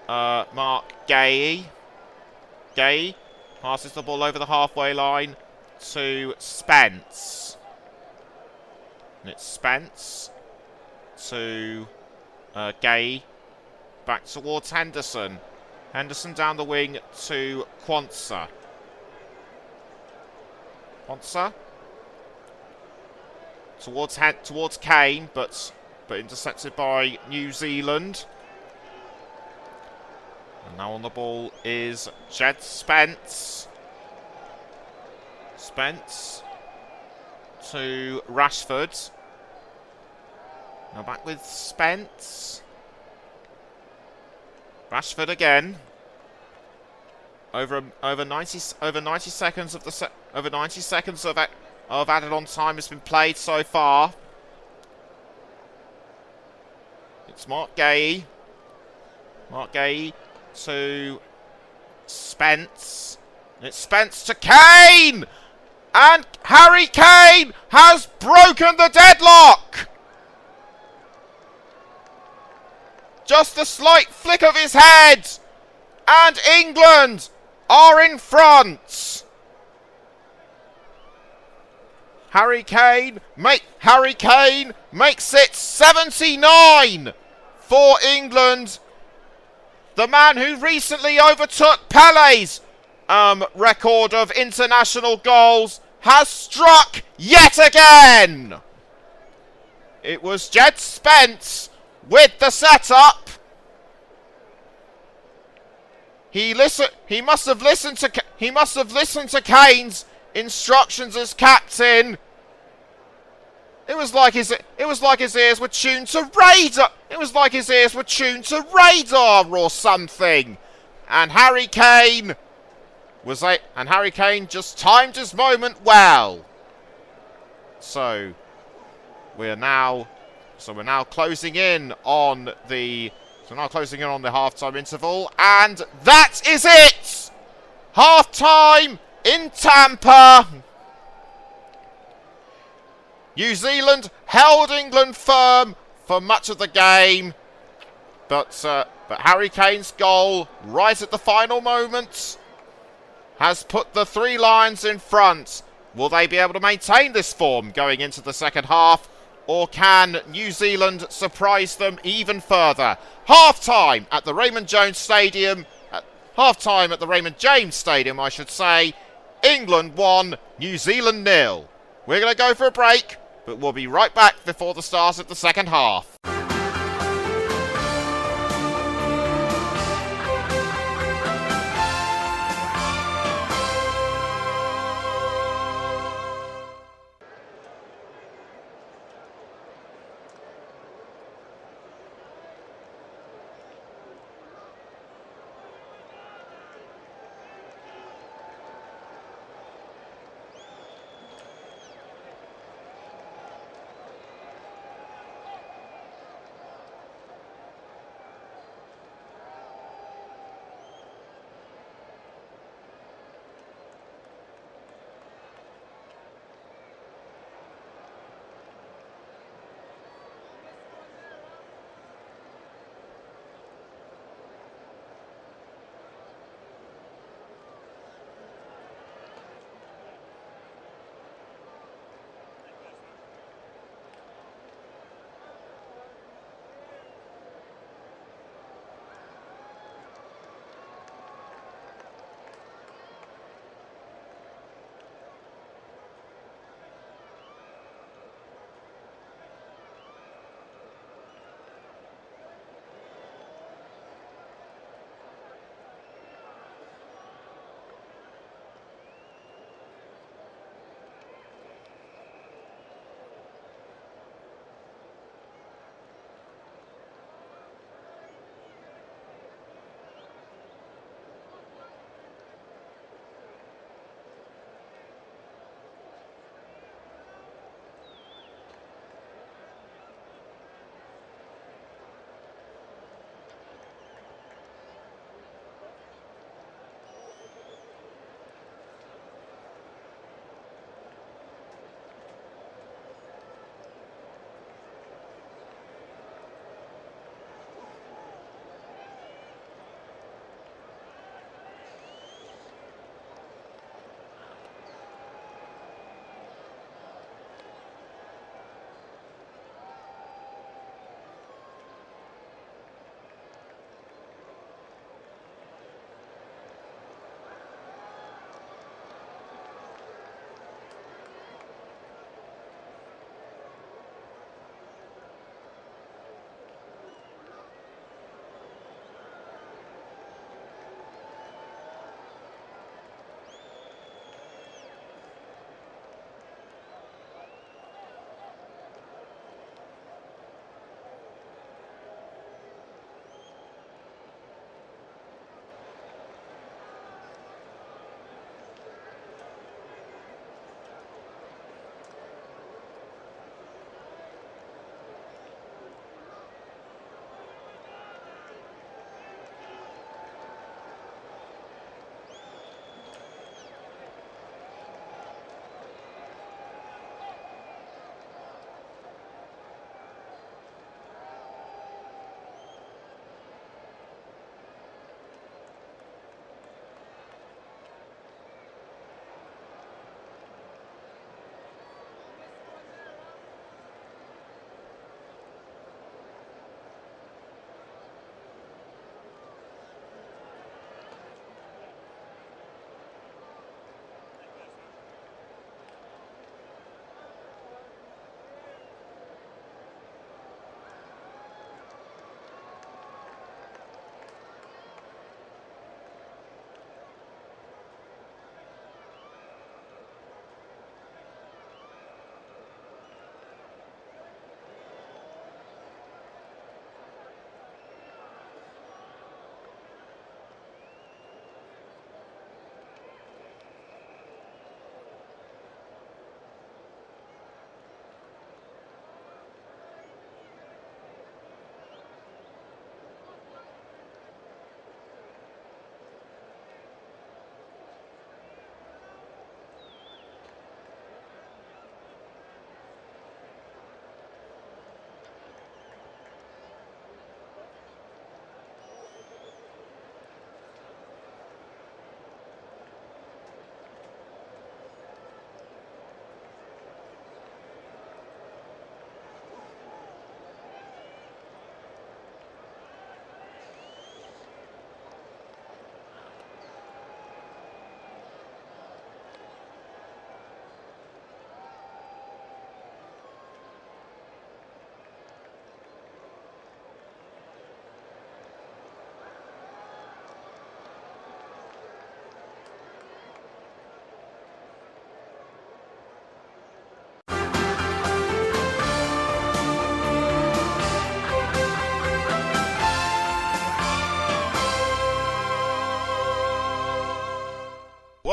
Mark Gay. Gay passes the ball over the halfway line to Spence. And it's Spence to Gay. Back towards Henderson. Henderson down the wing to Quansah. Quansah towards Kane, but but intercepted by New Zealand. And now on the ball is Jed Spence. Spence to Rashford. Now back with Spence. Rashford again. Over 90 seconds of of added on time has been played so far. It's Mark Gay. Mark Gay to Spence. It's Spence to Kane! And Harry Kane has broken the deadlock! Just a slight flick of his head, and England are in front. Harry Kane makes it 79 for England. The man who recently overtook Pele's record of international goals has struck yet again. It was Jed Spence with the setup. He must have listened to Kane's instructions as captain. It was like his ears were tuned to radar. It was like his ears were tuned to radar or something. And Harry Kane just timed his moment well. So we're now closing in on the half-time interval, and that is it! Half-time in Tampa. New Zealand held England firm for much of the game, but Harry Kane's goal right at the final moment has put the Three Lions in front. Will they be able to maintain this form going into the second half, or can New Zealand surprise them even further? Half-time at the Raymond James Stadium. I should say. England 1, New Zealand 0. We're going to go for a break, but we'll be right back before the start of the second half.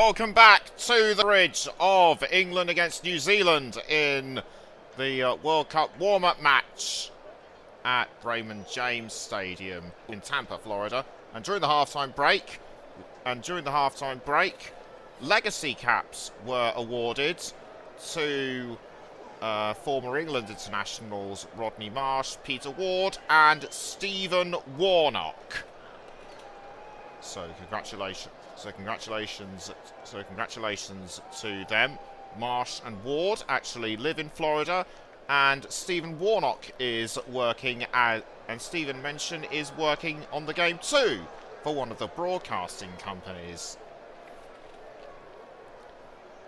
welcome back to the bridge of England against New Zealand in the World Cup warm-up match at Raymond James Stadium in Tampa, Florida. And during the halftime break, legacy caps were awarded to former England internationals Rodney Marsh, Peter Ward, and Stephen Warnock. So congratulations to them. Marsh and Ward actually live in Florida, and Stephen Warnock is working and Stephen mentioned is working on the game too for one of the broadcasting companies.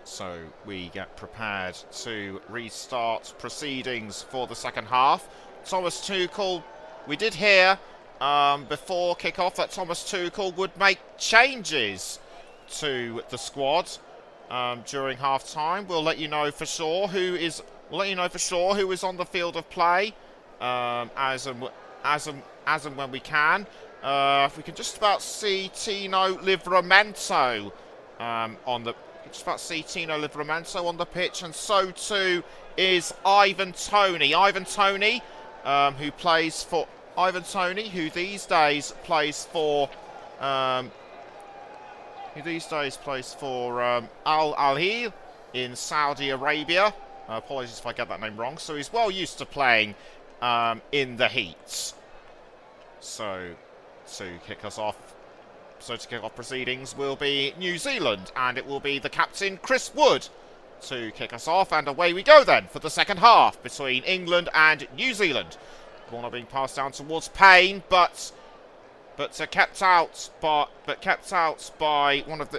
So we get prepared to restart proceedings for the second half. Thomas Tuchel, we did hear before kick-off that Thomas Tuchel would make changes to the squad during half-time. We'll let you know for sure who is on the field of play as and when we can. We can just about see Tino Livramento on the pitch, and so too is Ivan Toney. Who these days plays for Al Ahly in Saudi Arabia. Apologies if I get that name wrong. So he's well used to playing in the heat. So to kick off proceedings will be New Zealand, and it will be the captain Chris Wood to kick us off. And away we go then for the second half between England and New Zealand. Ball not being passed down towards Payne, but kept out by one of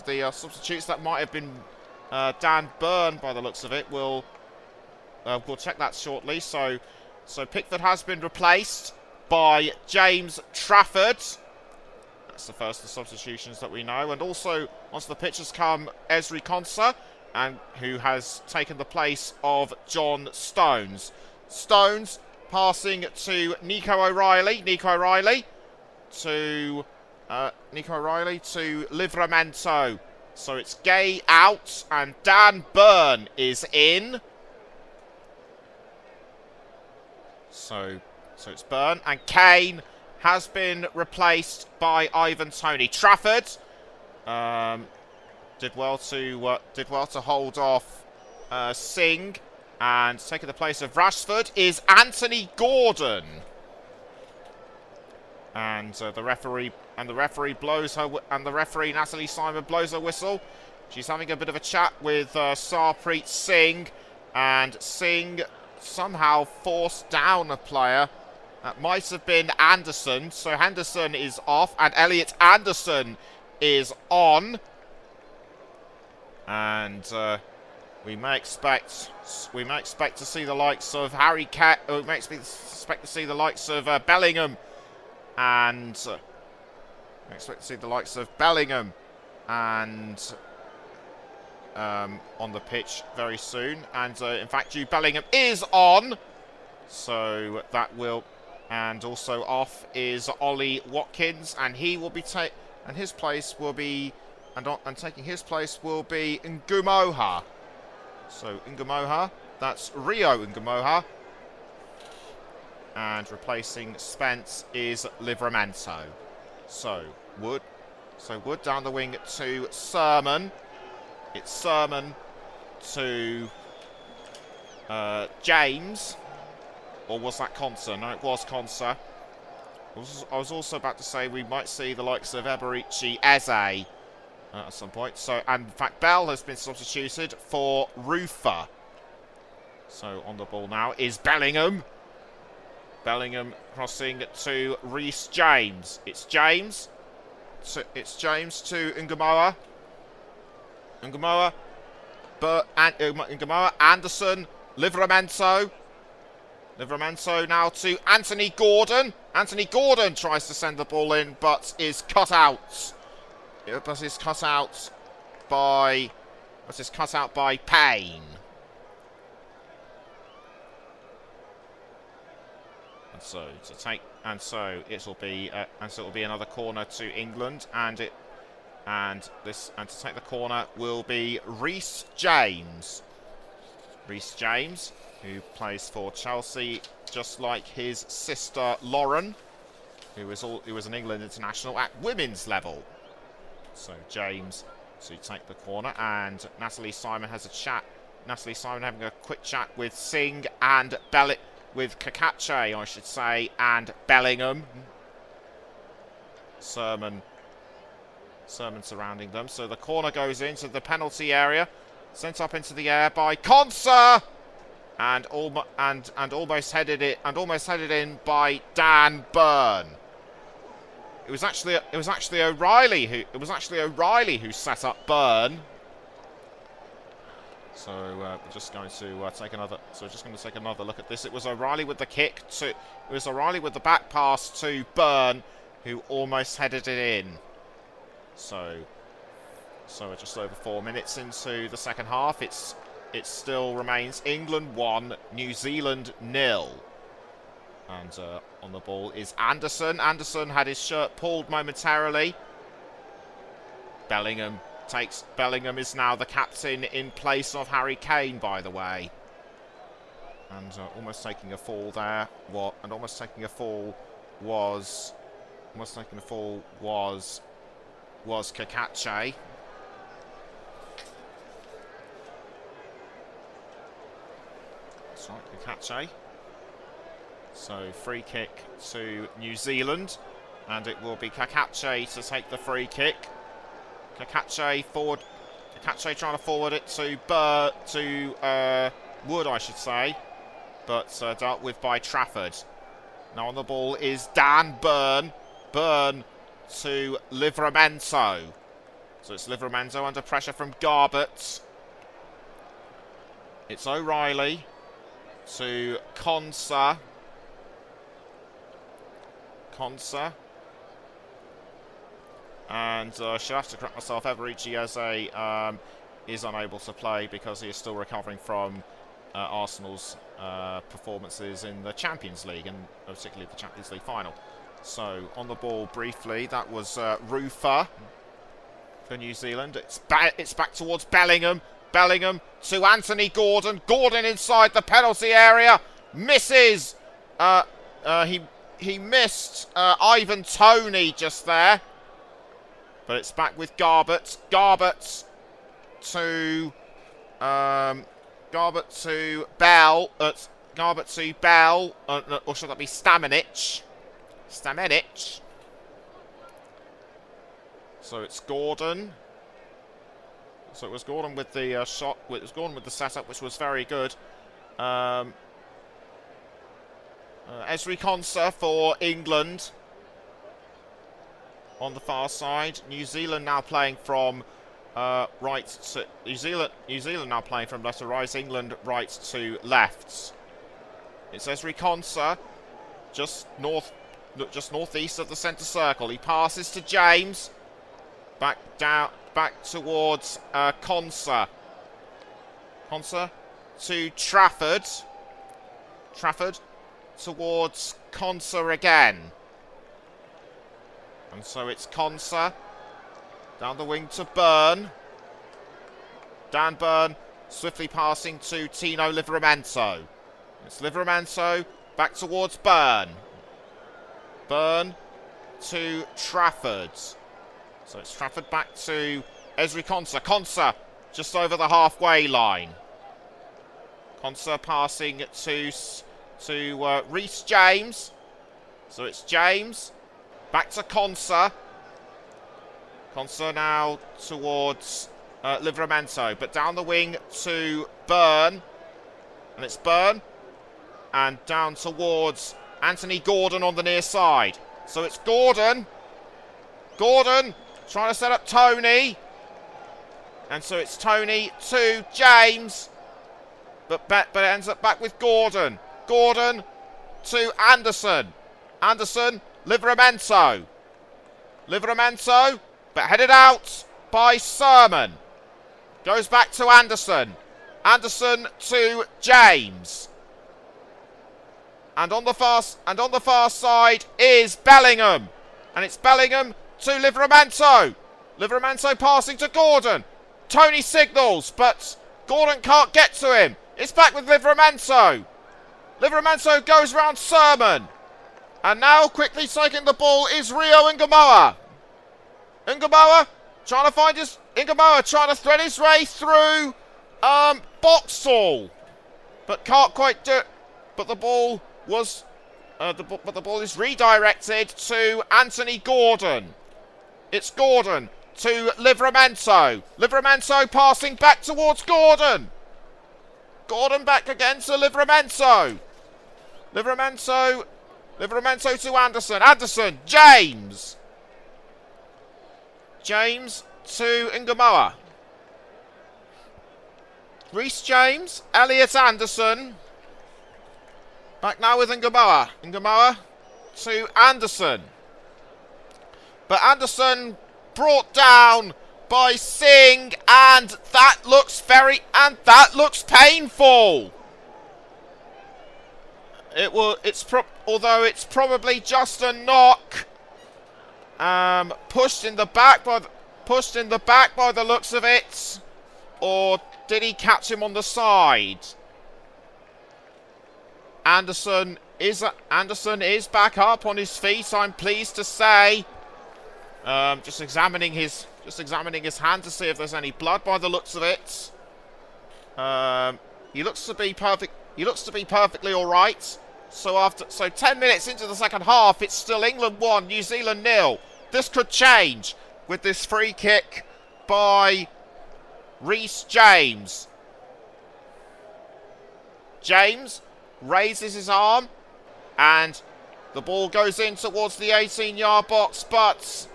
the substitutes. That might have been Dan Burn by the looks of it. We'll check that shortly. So Pickford has been replaced by James Trafford. That's the first of the substitutions that we know. And also onto the pitch has come Ezri Konsa, and who has taken the place of John Stones. Stones passing to Nico O'Reilly to Livramento. So it's Gay out and Dan Burn is in. So it's Burn, and Kane has been replaced by Ivan Toney. Trafford did well to hold off Singh, and taking the place of Rashford is Anthony Gordon. And the referee Natalie Simon blows her whistle. She's having a bit of a chat with Sarpreet Singh, and Singh somehow forced down a player. That might have been Anderson. So Henderson is off, and Elliot Anderson is on. And we may expect to see the likes of Harry Kane. We may expect to see the likes of Bellingham, and on the pitch very soon. And in fact, Jude Bellingham is on. So that will, and also off is Ollie Watkins, and he will be taking his place will be Ngumoha. So Ngumoha, that's Rio Ngumoha. And replacing Spence is Livramento. So Wood down the wing to Sermon. It's Sermon to James. Or was that Konsa? No, it was Konsa. I was also about to say we might see the likes of Eberici Eze at some point. So, and in fact, Bell has been substituted for Rufa. So on the ball now is Bellingham. Bellingham crossing to Reece James. It's James to Ngumoha. Ngumoha, Anderson, Livramento. Livramento now to Anthony Gordon. Anthony Gordon tries to send the ball in, but is cut out. But is cut out by Payne. And so it'll be another corner to England, and to take the corner will be Reece James. Reece James, who plays for Chelsea, just like his sister Lauren, who was an England international at women's level. So James to take the corner, and Natalie Simon having a quick chat with Singh and with Kakache, I should say, and Bellingham. Sermon surrounding them. So the corner goes into the penalty area, sent up into the air by Konsa, and almost headed in by Dan Burn. It was actually O'Reilly who set up Burn. So we're just going to take another look at this. It was O'Reilly with the kick to. It was O'Reilly with the back pass to Burn, who almost headed it in. So we're just over 4 minutes into the second half. It still remains England 1, New Zealand 0. And on the ball is Anderson. Anderson had his shirt pulled momentarily. Bellingham is now the captain in place of Harry Kane, by the way. And almost taking a fall there. Almost taking a fall was Kakache. That's right, Kakache. So free kick to New Zealand, and it will be Kakache to take the free kick. Kakache trying to forward it to Wood, I should say, but dealt with by Trafford. Now on the ball is Dan Burn. Burn to Livramento. So it's Livramento under pressure from Garbett. It's O'Reilly to Konsa. And she'll have to correct myself. Everici is unable to play because he is still recovering from Arsenal's performances in the Champions League, and particularly the Champions League final. So on the ball briefly, that was Rufer for New Zealand. It's back towards Bellingham. Bellingham to Anthony Gordon. Gordon inside the penalty area. Misses. He missed Ivan Toney just there. But it's back with Garbett. Garbett to Bell. Garbett to Bell. Or should that be Stamenic? Stamenic. So it's Gordon. So it was Gordon with the shot. It was Gordon with the setup, which was very good. Esri Konsa for England on the far side. New Zealand now playing from right to New Zealand now playing from left to right. England right to left. It's Esri Konsa just northeast of the centre circle. He passes to James. Back towards Konsa. Konsa to Trafford. Trafford towards Konsa again. And so it's Konsa down the wing to Burn. Dan Burn swiftly passing to Tino Livramento. It's Livramento back towards Burn. Burn to Trafford. So it's Trafford back to Esri Konsa. Konsa just over the halfway line. Konsa passing to Reece James. So it's James back to Konsa. Konsa now towards Livramento, but down the wing to Burn. And it's Burn. And down towards Anthony Gordon on the near side. So it's Gordon. Gordon trying to set up Toney. And so it's Toney to James. But it ends up back with Gordon. Gordon to Anderson. Anderson, Livramento. Livramento, but headed out by Sermon. Goes back to Anderson. Anderson to James. And on the far side is Bellingham. And it's Bellingham to Livramento. Livramento passing to Gordon. Tony signals, but Gordon can't get to him. It's back with Livramento. Livramento goes round Sermon. And now quickly taking the ball is Rio Ngamoa. Ngamoa trying to thread his way through Boxall. But can't quite do it. But the ball was the ball is redirected to Anthony Gordon. It's Gordon to Livramento. Livramento passing back towards Gordon. Gordon back again to Livramento. Livramento to Anderson. Anderson, James. James to Ngamoa. Reece James, Elliot Anderson. Back now with Ngamoa. Ngamoa to Anderson. But Anderson brought down by Singh, and that looks painful. Although it's probably just a knock. Pushed in the back by the looks of it, or did he catch him on the side? Anderson is back up on his feet, I'm pleased to say. Just examining his hand to see if there's any blood by the looks of it. He looks to be perfectly all right. So 10 minutes into the second half, it's still England 1, New Zealand 0. This could change with this free kick by Reece James. James raises his arm, and the ball goes in towards the 18-yard box, but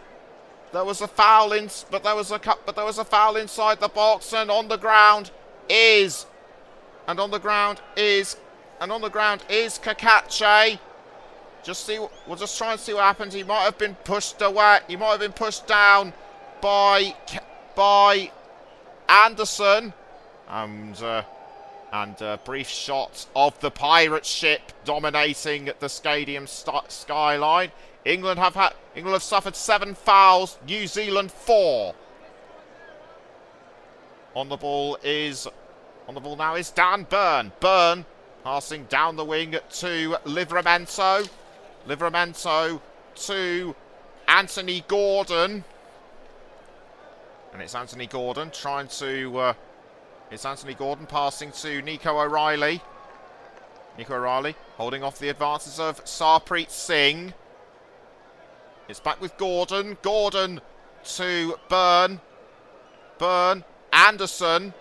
there was a foul inside the box, and on the ground is Kakache. We'll just try and see what happens. He might have been pushed away. He might have been pushed down by Anderson. And a brief shot of the pirate ship dominating the stadium skyline. England have suffered 7 fouls. New Zealand 4. On the ball now is Dan Burn. Burn passing down the wing to Livramento. Livramento to Anthony Gordon. And it's Anthony Gordon passing to Nico O'Reilly. Nico O'Reilly holding off the advances of Sarpreet Singh. It's back with Gordon. Gordon to Burn. Burn. Anderson.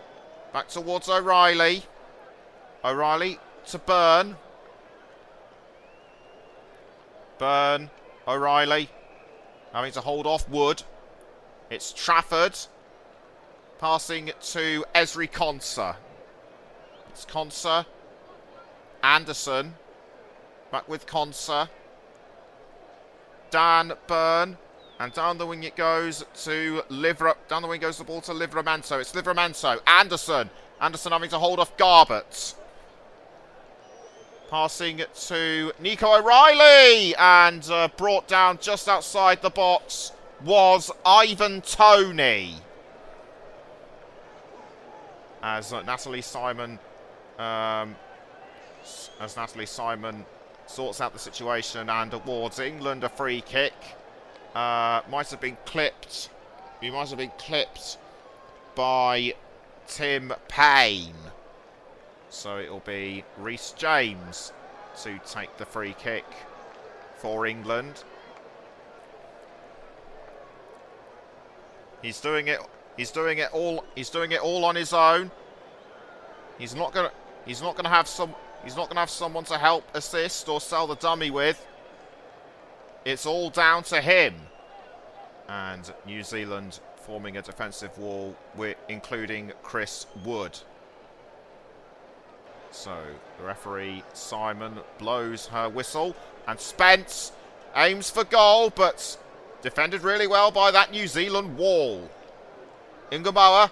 Back towards O'Reilly. O'Reilly to Burn. Burn. O'Reilly having to hold off Wood. It's Trafford passing to Esri Konsa. It's Konsa. Anderson. Back with Konsa. Dan Burn. And down the wing it goes to down the wing goes the ball to Livramento. It's Livramento. Anderson. Anderson having to hold off Garbett. Passing to Nico O'Reilly. And brought down just outside the box was Ivan Toney. As Natalie Simon sorts out the situation and awards England a free kick. Might have been clipped. He might have been clipped by Tim Payne. So it'll be Reece James to take the free kick for England. He's doing it all on his own. He's not gonna have someone to help assist or sell the dummy with. It's all down to him. And New Zealand forming a defensive wall, including Chris Wood. So the referee Simon blows her whistle, and Spence aims for goal, but defended really well by that New Zealand wall. Ngamoa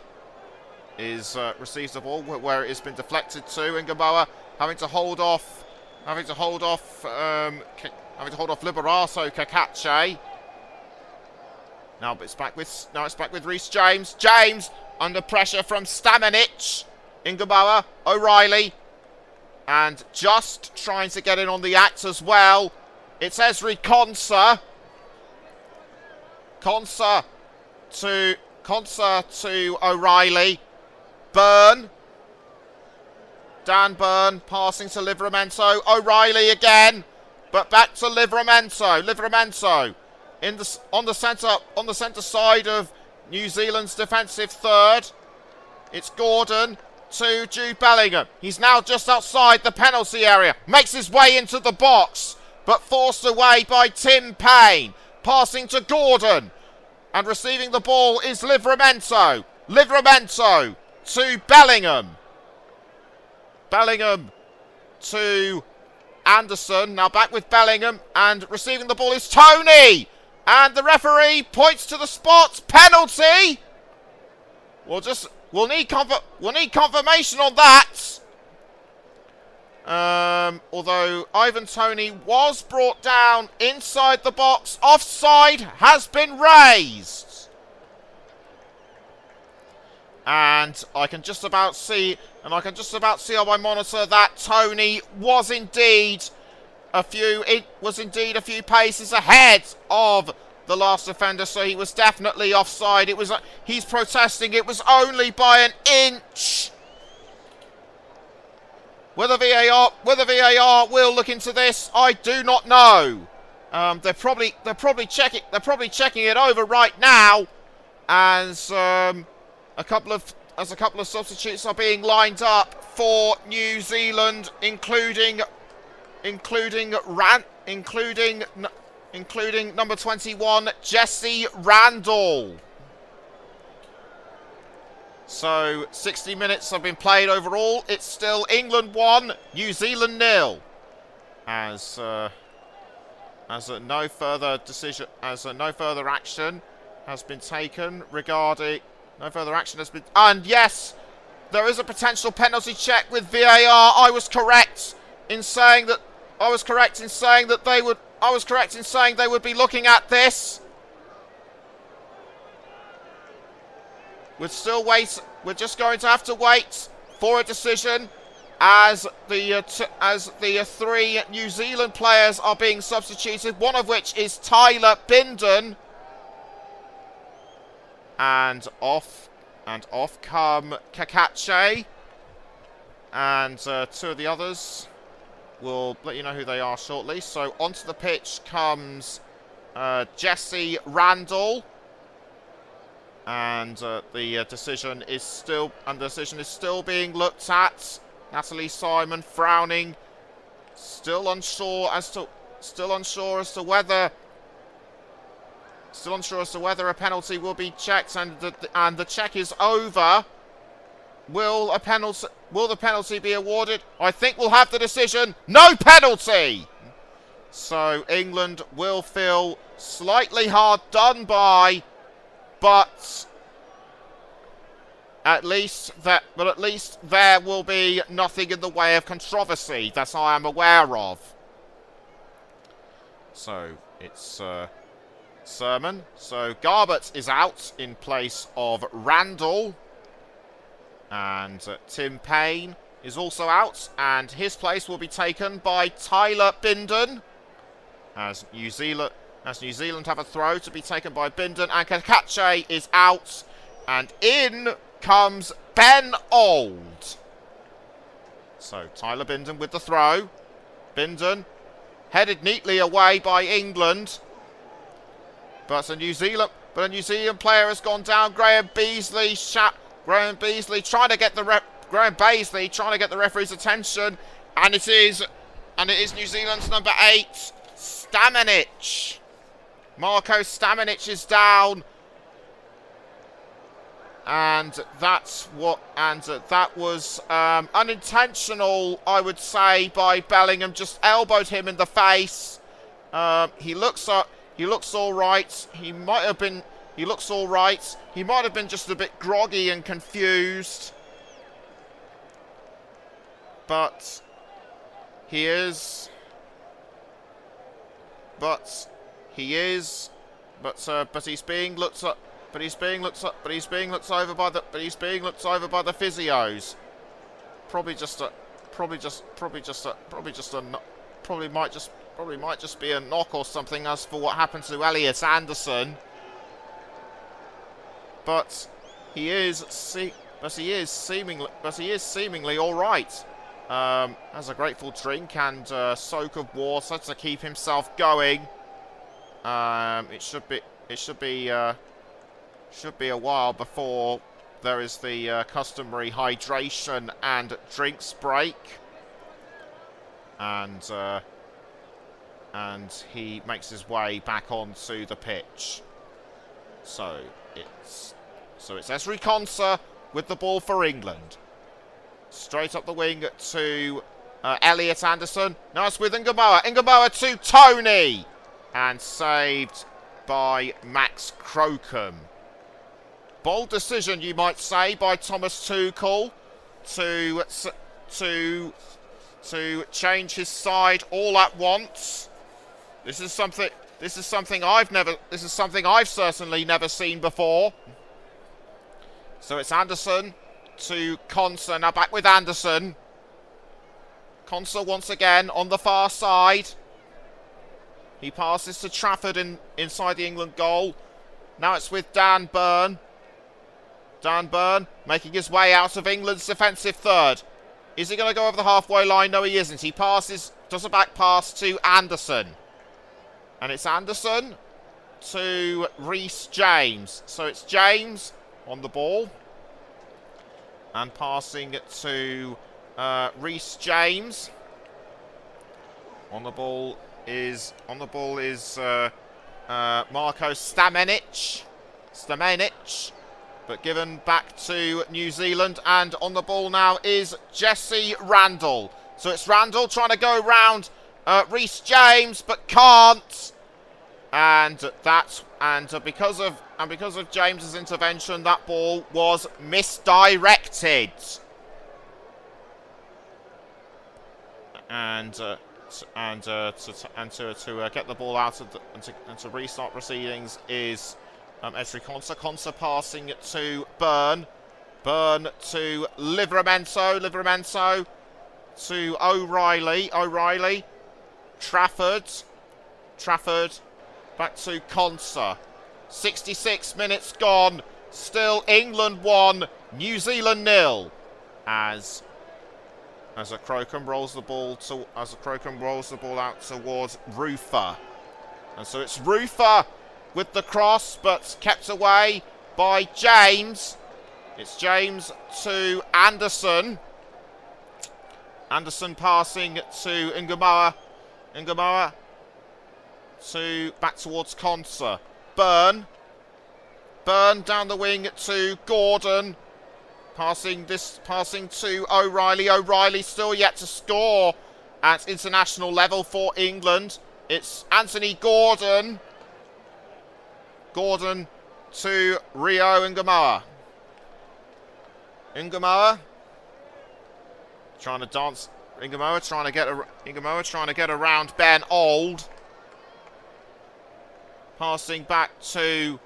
receives the ball where it has been deflected to. Ngamoa having to hold off having to hold off Liberato Cacace. Now it's back with Reece James. James under pressure from Stamenic, Ingerbauer, O'Reilly, and just trying to get in on the act as well. It's Esri Konsa. Konsa to O'Reilly. Byrne. Dan Byrne passing to Livramento. O'Reilly again, but back to Livramento. Livramento on the centre side of New Zealand's defensive third. It's Gordon to Jude Bellingham. He's now just outside the penalty area. Makes his way into the box, but forced away by Tim Payne. Passing to Gordon. And receiving the ball is Livramento. Livramento to Bellingham. Bellingham to Anderson. Now back with Bellingham. And receiving the ball is Tony. And the referee points to the spot. Penalty. We'll need confirmation on that. Although Ivan Toney was brought down inside the box, offside has been raised. And I can just about see on my monitor that Toney was indeed a few paces ahead of the last offender, so he was definitely offside. He's protesting. It was only by an inch. Whether VAR will look into this, I do not know. They're probably checking it over right now, as a couple of substitutes are being lined up for New Zealand, including number 21 Jesse Randall. So 60 minutes have been played overall. It's still England 1, New Zealand 0. As no further action has been taken regarding and yes, there is a potential penalty check with VAR. I was correct in saying they would be looking at this. We're just going to have to wait for a decision as the three New Zealand players are being substituted, one of which is Tyler Bindon. And off come Cacace. And two of the others, we'll let you know who they are shortly. So onto the pitch comes Jesse Randall. And the decision is still being looked at. Natalie Simon frowning, still unsure as to whether a penalty will be checked, and the check is over. Will the penalty be awarded? I think we'll have the decision. No penalty. So England will feel slightly hard done by. But at least there will be nothing in the way of controversy that I am aware of. So it's Sermon. So Garbett is out in place of Randall, and Tim Payne is also out, and his place will be taken by Tyler Bindon as New Zealand have a throw to be taken by Bindon, and Cacace is out, and in comes Ben Auld. So Tyler Bindon with the throw. Bindon headed neatly away by England, but a New Zealand player has gone down. Graham Beasley trying to get the referee's attention, and it is New Zealand's number 8, Stamenic. Marko Stamenic is down, and that was unintentional, I would say, by Bellingham. Just elbowed him in the face. He looks all right. He might have been just a bit groggy and confused, but he is, but he's being looked at. But he's being looked over by the physios. Probably might just be a knock or something as for what happened to Elliot Anderson. But he is seemingly all right. Has a grateful drink and soak of water to keep himself going. It should be a while before there is the customary hydration and drinks break, and he makes his way back onto the pitch. So it's Ezri Konsa with the ball for England. Straight up the wing to Elliot Anderson. Now it's with Ngumoa. Ngumoa to Tony, and saved by Max Crocombe. Bold decision, you might say, by Thomas Tuchel to change his side all at once. This is something I've certainly never seen before. So it's Anderson to Konsa. Now back with Anderson. Konsa once again on the far side. He passes to Trafford inside the England goal. Now it's with Dan Burn. Dan Burn making his way out of England's defensive third. Is he going to go over the halfway line? No, he isn't. He does a back pass to Anderson. And it's Anderson to Reece James. So it's James on the ball. And passing it to Reece James. On the ball is Marko Stamenic. But given back to New Zealand, and on the ball now is Jesse Randall. So it's Randall trying to go round Reece James, but can't. And because of James's intervention, that ball was misdirected. And to get the ball out of and to restart proceedings is Ezri Konsa. Konsa passing to Burn. Burn to Livramento to O'Reilly. Trafford. Back to Konsa. 66 minutes gone. Still England 1, New Zealand 0. As a Crocombe rolls the ball out towards Rufer. And so it's Rufer with the cross, but kept away by James. It's James to Anderson. Anderson passing to Ngumoa. Ngumoa to back towards Konsa. Burn down the wing to Gordon. Passing to O'Reilly. O'Reilly still yet to score at international level for England. It's Anthony Gordon. Gordon to Rio Ngumoa. Ngumoa trying to dance. Ngumoa trying to get around Ben Old. Passing back to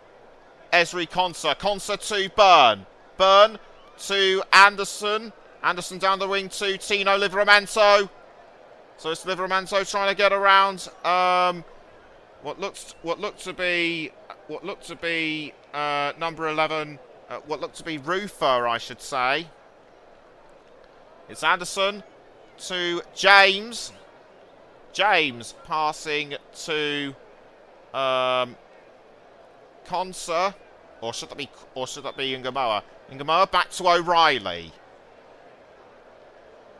Ezri Konsa. Konsa to Burn. Burn to Anderson. Anderson down the wing to Tino Livramento. So it's Livramento trying to get around what looked to be number 11. What looked to be Rufer, I should say. It's Anderson to James. James passing to Konsa, or should that be Ngumoa? Ngumoa back to O'Reilly.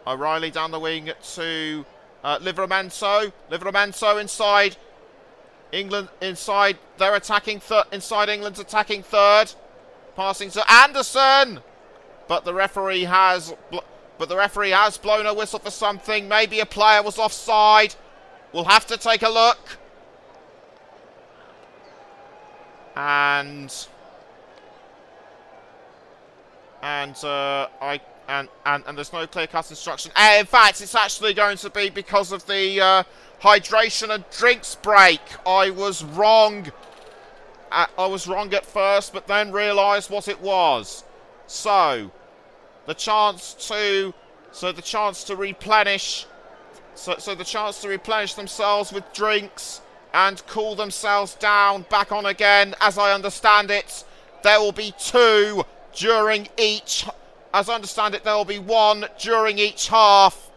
O'Reilly down the wing to Livramento. Livramento inside England. Inside they're attacking. Inside England's attacking third. Passing to Anderson, but the referee has blown a whistle for something. Maybe a player was offside. We'll have to take a look. And there's no clear-cut instruction. And in fact, it's actually going to be because of the hydration and drinks break. I was wrong. I was wrong at first, but then realised what it was. So the chance to replenish. So the chance to replenish themselves with drinks and cool themselves down, back on again. As I understand it, there will be 2 during each. As I understand it, there will be 1 during each half.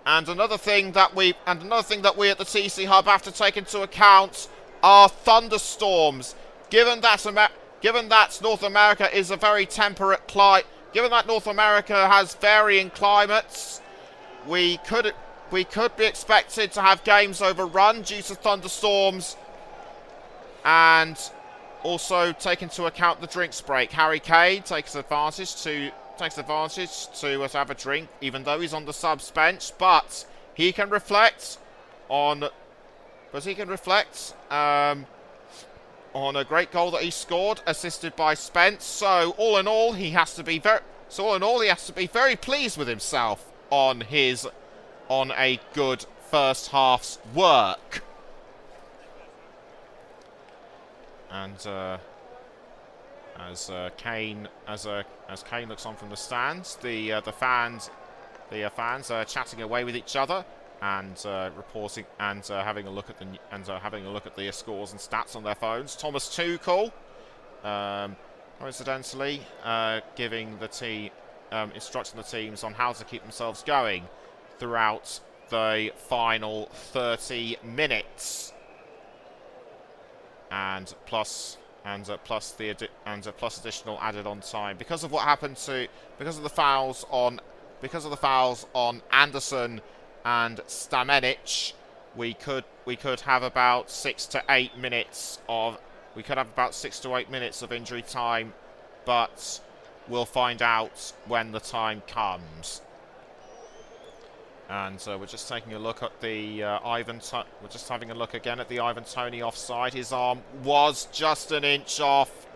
And another thing that we at the TCHub have to take into account are thunderstorms. Given that North America is a very temperate climate, given that North America has varying climates, we could be expected to have games overrun due to thunderstorms, and also take into account the drinks break. Harry Kane takes advantage to have a drink, even though he's on the subs bench, but he can reflect on a great goal that he scored, assisted by Spence. So all in all, he has to be very pleased with himself on a good first half's work. And as Kane looks on from the stands, the fans are chatting away with each other and reporting and having a look at the scores and stats on their phones. Thomas Tuchel, coincidentally, giving the team instructing the teams on how to keep themselves going throughout the final 30 minutes, and plus additional added on time because of the fouls on Anderson and Stamenic. We could have about 6 to 8 minutes of injury time, but we'll find out when the time comes. And we're just taking a look at the we're just having a look again at the Ivan Toney offside. His arm was just an inch off,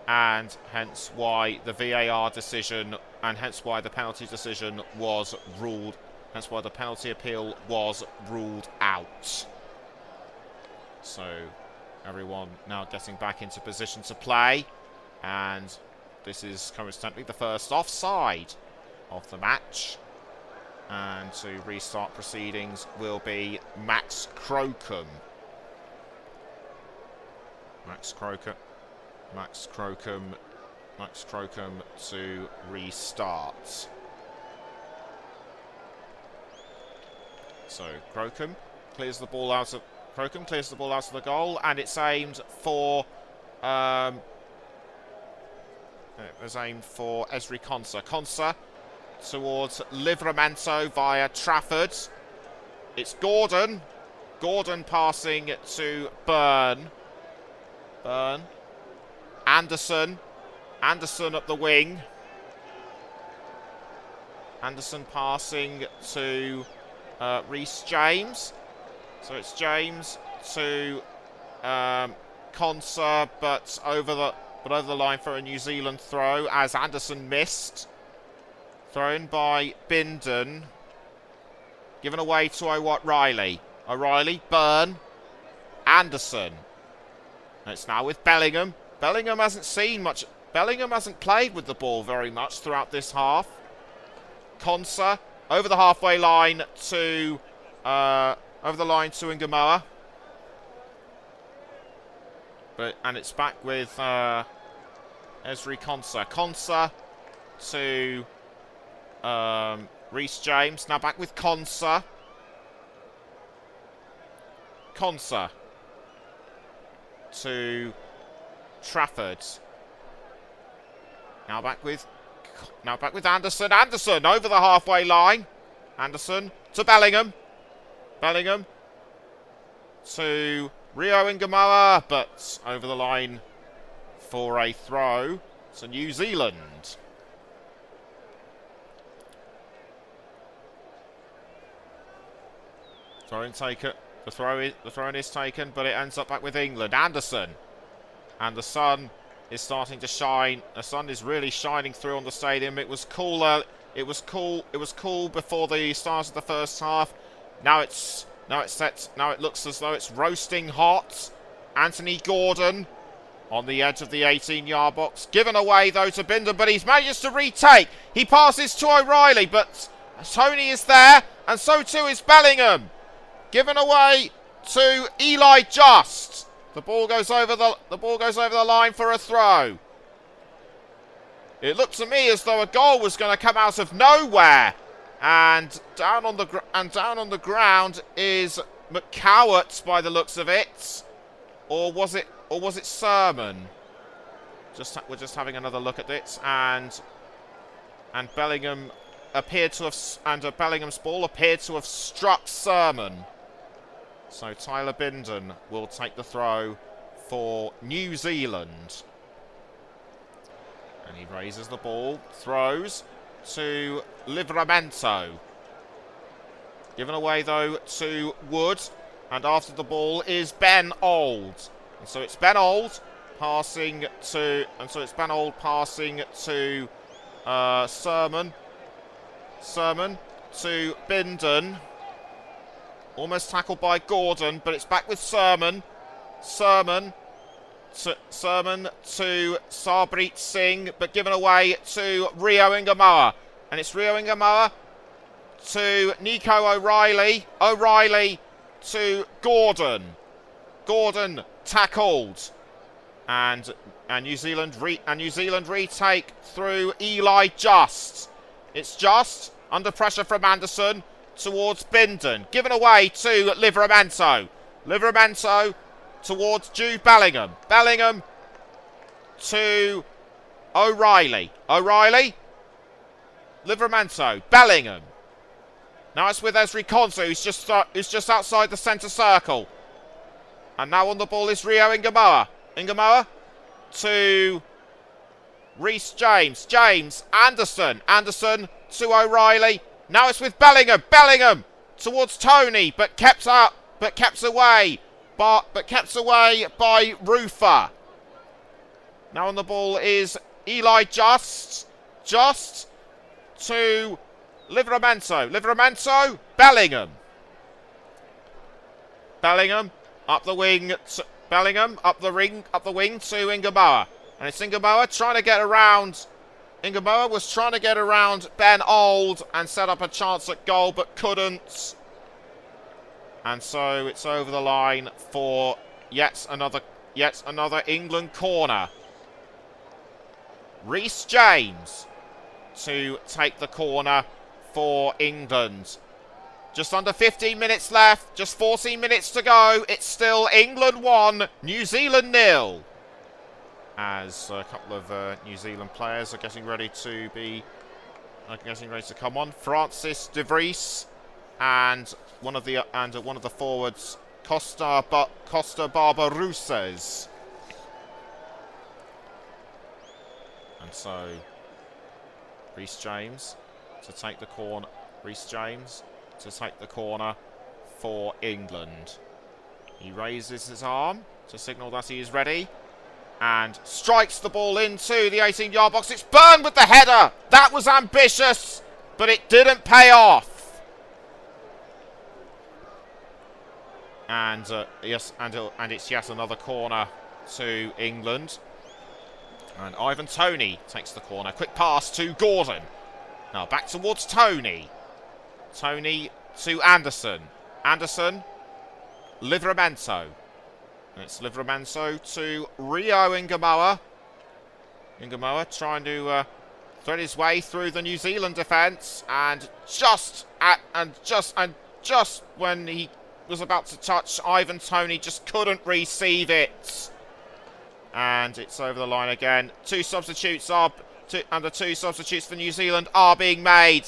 and hence why the VAR decision, and hence why the penalty decision was ruled. Hence why the penalty appeal was ruled out. So everyone now getting back into position to play, and this is coincidentally the first offside of the match. And to restart proceedings will be Max Crocombe. Max Crocombe to restart. So Crocombe clears the ball out of the goal, and it's aimed for Ezri Konsa. Konsa towards Livramento via Trafford. It's Gordon. Gordon passing to Byrne. Anderson up the wing. Anderson passing to Reece James. So it's James to Konsa, but over the line for a New Zealand throw as Anderson missed. Thrown by Bindon. Given away to O'Reilly. O'Reilly, Byrne, Anderson. And it's now with Bellingham. Bellingham hasn't played with the ball very much throughout this half. Konsa over the halfway line to Ngamoa. And it's back with Ezri Konsa. Konsa to Reece James. Now back with Konsa. Konsa to Trafford. Now back with Anderson. Anderson over the halfway line. Anderson to Bellingham. Bellingham to Rio Ngamoa, but over the line for a throw to New Zealand. The throw in is taken, but it ends up back with England. Anderson. And the Sun is starting to shine. The sun is really shining through on the stadium. It was cooler. It was cool before the start of the first half. Now it looks as though it's roasting hot. Anthony Gordon on the edge of the 18-yard box. Given away, though, to Bindon, but he's managed to retake. He passes to O'Reilly, but Tony is there, and so too is Bellingham. Given away to Eli Just. The ball goes over the line for a throw. It looked to me as though a goal was going to come out of nowhere. And down on the ground is McCowart by the looks of it. Or was it Sermon? We're just having another look at it, and Bellingham appeared to have Bellingham's ball appeared to have struck Sermon. So Tyler Bindon will take the throw for New Zealand. And he raises the ball, throws to Livramento. Given away though to Wood, and after the ball is Ben Old. And so it's Ben Old passing to Sermon. Sermon to Bindon. Almost tackled by Gordon, but it's back with Sermon. Sermon to Sarbreet Singh, but given away to Rio Ingamoa. And it's Rio Ingamoa to Nico O'Reilly. O'Reilly to Gordon. Gordon tackled. And New Zealand retake through Eli Just. It's Just under pressure from Anderson towards Bindon. Given away to Livramento. Livramento towards Jude Bellingham. Bellingham to O'Reilly. O'Reilly. Livramento. Bellingham. Now it's with Esri Konsa, who's just outside the centre circle. And now on the ball is Rio Ingamoa. Ingamoa to Reece James. James. Anderson. Anderson to O'Reilly. Now it's with Bellingham. Bellingham towards Tony, but kept away by Rufer. Now on the ball is Eli Just. Just to Livramento. Livramento. Bellingham. Bellingham up the wing. Bellingham up the wing to Ingamoa. And it's Ingamoa trying to get around. Ingamoa was trying to get around Ben Old and set up a chance at goal, but couldn't. And so it's over the line for yet another England corner. Reece James to take the corner for England. Just under 15 minutes left, just 14 minutes to go. It's still England 1, New Zealand 0. As a couple of New Zealand players are getting ready to come on. Francis de Vries and one of the forwards, Costa Barbarouses. And so Reece James to take the corner. Reece James to take the corner for England. He raises his arm to signal that he is ready and strikes the ball into the 18-yard box. It's Byrne with the header. That was ambitious, but it didn't pay off. And it's yet another corner to England. And Ivan Toney takes the corner. Quick pass to Gordon. Now back towards Toney. Toney to Anderson. Anderson. Livramento. And it's Livramento to Rio Ingamoa. Ingamoa trying to thread his way through the New Zealand defence, and just when he was about to touch Ivan Toney, just couldn't receive it. And it's over the line again. Two substitutes for New Zealand are being made.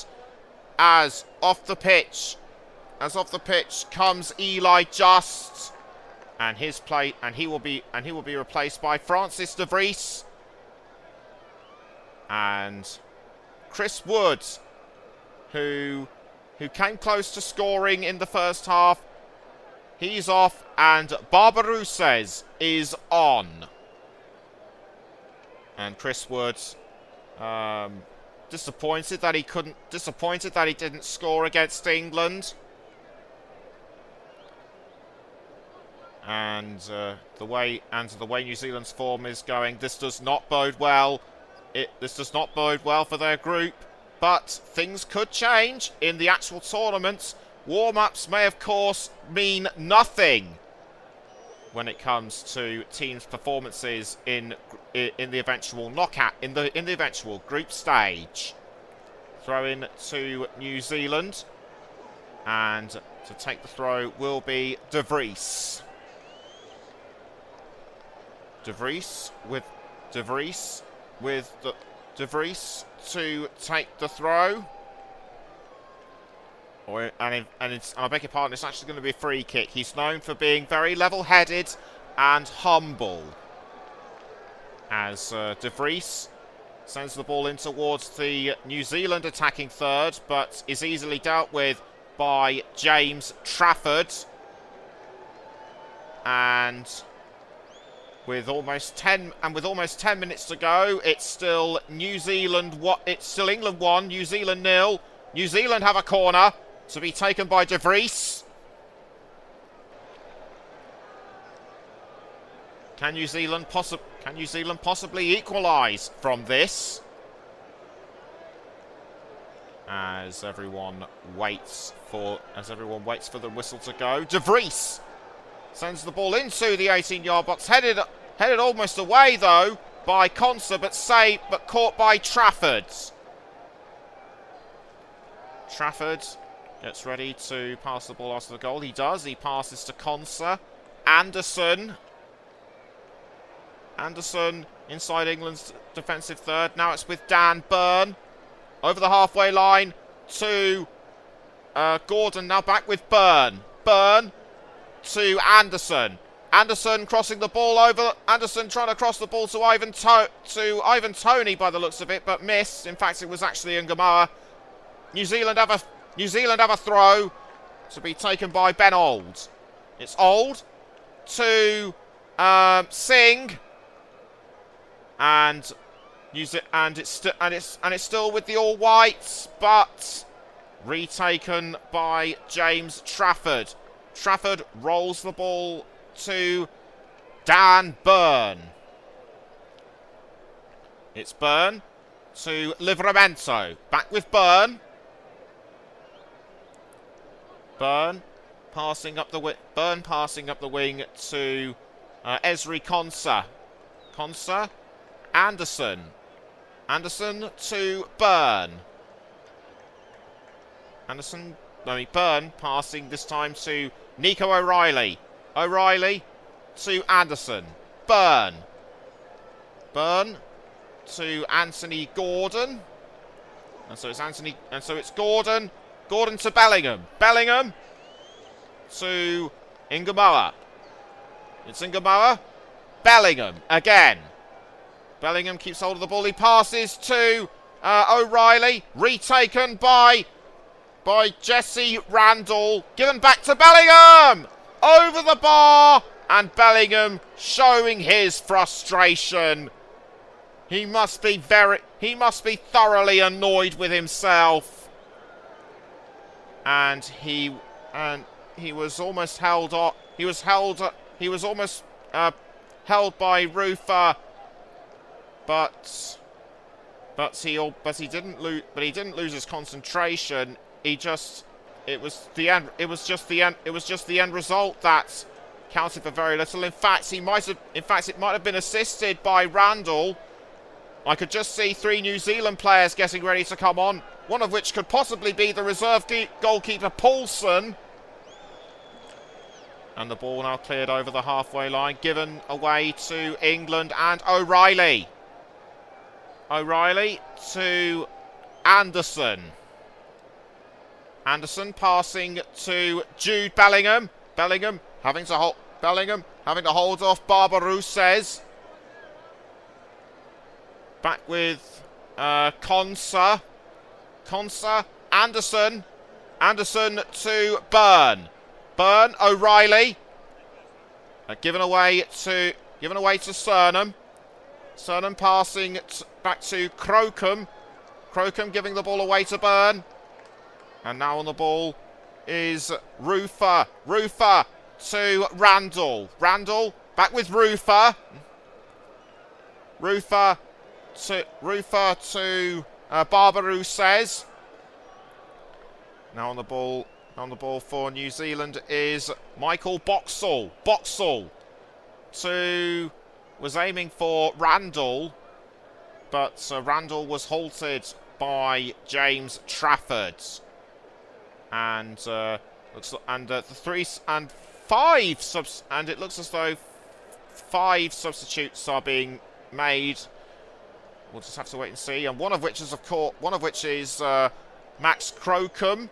As off the pitch comes Eli Just, and he will be replaced by Francis de Vries and Chris Wood, who came close to scoring in the first half. He's off, and Barbarouses is on. And Chris Wood disappointed that he didn't score against England. And the way New Zealand's form is going, this does not bode well. This does not bode well for their group. But things could change in the actual tournament. Warm-ups may, of course, mean nothing when it comes to teams' performances in the eventual knockout, in the eventual group stage. Throw in to New Zealand, and to take the throw will be De Vries. De Vries to take the throw. I beg your pardon, it's actually going to be a free kick. He's known for being very level-headed and humble. As De Vries sends the ball in towards the New Zealand attacking third, but is easily dealt with by James Trafford. And with almost 10 minutes to go, it's still England 1, New Zealand 0. New Zealand have a corner to be taken by De Vries. Can New Zealand possibly equalise from this? As everyone waits for the whistle to go, De Vries sends the ball into the 18-yard box, headed almost away though by Conser, but caught by Trafford. Trafford gets ready to pass the ball after the goal. He does. He passes to Conser. Anderson inside England's defensive third. Now it's with Dan Burn. Over the halfway line to Gordon. Now back with Burn. Burn to Anderson. Anderson crossing the ball over. Anderson trying to cross the ball to Ivan Toney by the looks of it, but missed. In fact, it was actually Ngamoa. New Zealand have a throw to be taken by Ben Auld. It's Auld to Singh, and it's still with the All Whites, but retaken by James Trafford. Trafford rolls the ball to Dan Burn. It's Burn to Livramento. Back with Burn. Burn passing up the wing to Esri Konsa. Konsa, Anderson to Burn. Burn passing this time to Nico O'Reilly. O'Reilly to Anderson. Burn to Anthony Gordon. And so it's Gordon. Gordon to Bellingham. Bellingham to Ngamoa. It's Ngamoa. Bellingham again. Bellingham keeps hold of the ball. He passes to O'Reilly. Retaken by Jesse Randall. Given back to Bellingham. Over the bar. And Bellingham showing his frustration. He must be thoroughly annoyed with himself. And he was almost held up. He was almost held by Rufer, but he didn't lose his concentration. It was just the end result that counted for very little. In fact, it might have been assisted by Randall. I could just see 3 New Zealand players getting ready to come on, one of which could possibly be the reserve goalkeeper Paulson. And the ball now cleared over the halfway line, given away to England and O'Reilly. O'Reilly to Anderson. Anderson passing to Jude Bellingham. Bellingham having to hold off Barbarouses. Back with Konsa. Konsa, Anderson. Anderson to Burn. Burn, O'Reilly. Given away to Surnham. Cernan passing back to Crocombe. Crocombe giving the ball away to Byrne. And now on the ball is Rufer. Rufer to Randall. Randall back with Rufer. Rufer to Barbaroux says. Now on the ball for New Zealand is Michael Boxall. Boxall was aiming for Randall, but Randall was halted by James Trafford. And it looks as though 5 substitutes are being made. We'll just have to wait and see. And one of which is Max Crocombe.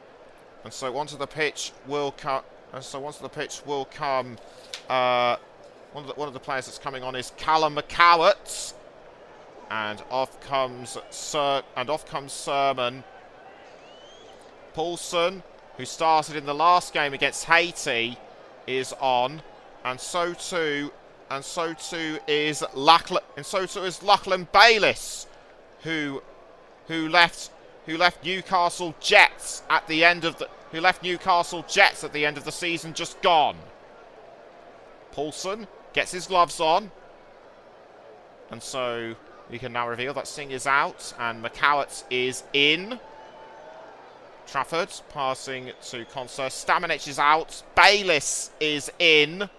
And so onto the pitch will come. One of the players that's coming on is Callum McCowart, and off comes Sermon. Paulson, who started in the last game against Haiti, is on, and so too is Lachlan Bayliss, who left Newcastle Jets at the end of the season just gone. Paulson gets his gloves on, and so we can now reveal that Singh is out and McCowart is in. Trafford passing to Concert. Stamenic is out. Bayliss is in.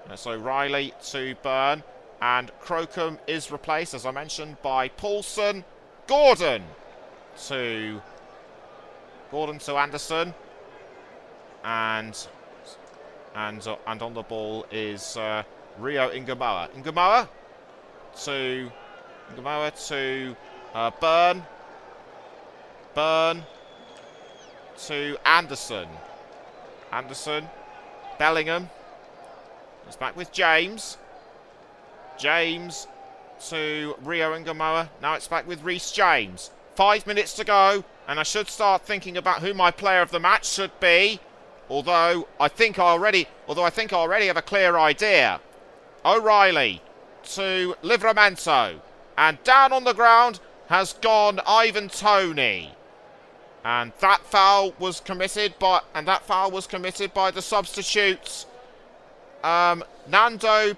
And so Riley to Byrne, and Crocombe is replaced, as I mentioned, by Paulson. Gordon to Anderson, and on the ball is Rio Ingamoa. Ingamoa to Byrne. Byrne to Anderson. Anderson. Bellingham. It's back with James. James to Rio Ingamoa. Now it's back with Reece James. 5 minutes to go, and I should start thinking about who my player of the match should be. Although I think I already have a clear idea. O'Reilly to Livramento, and down on the ground has gone Ivan Toney, and that foul was committed by the substitutes Nando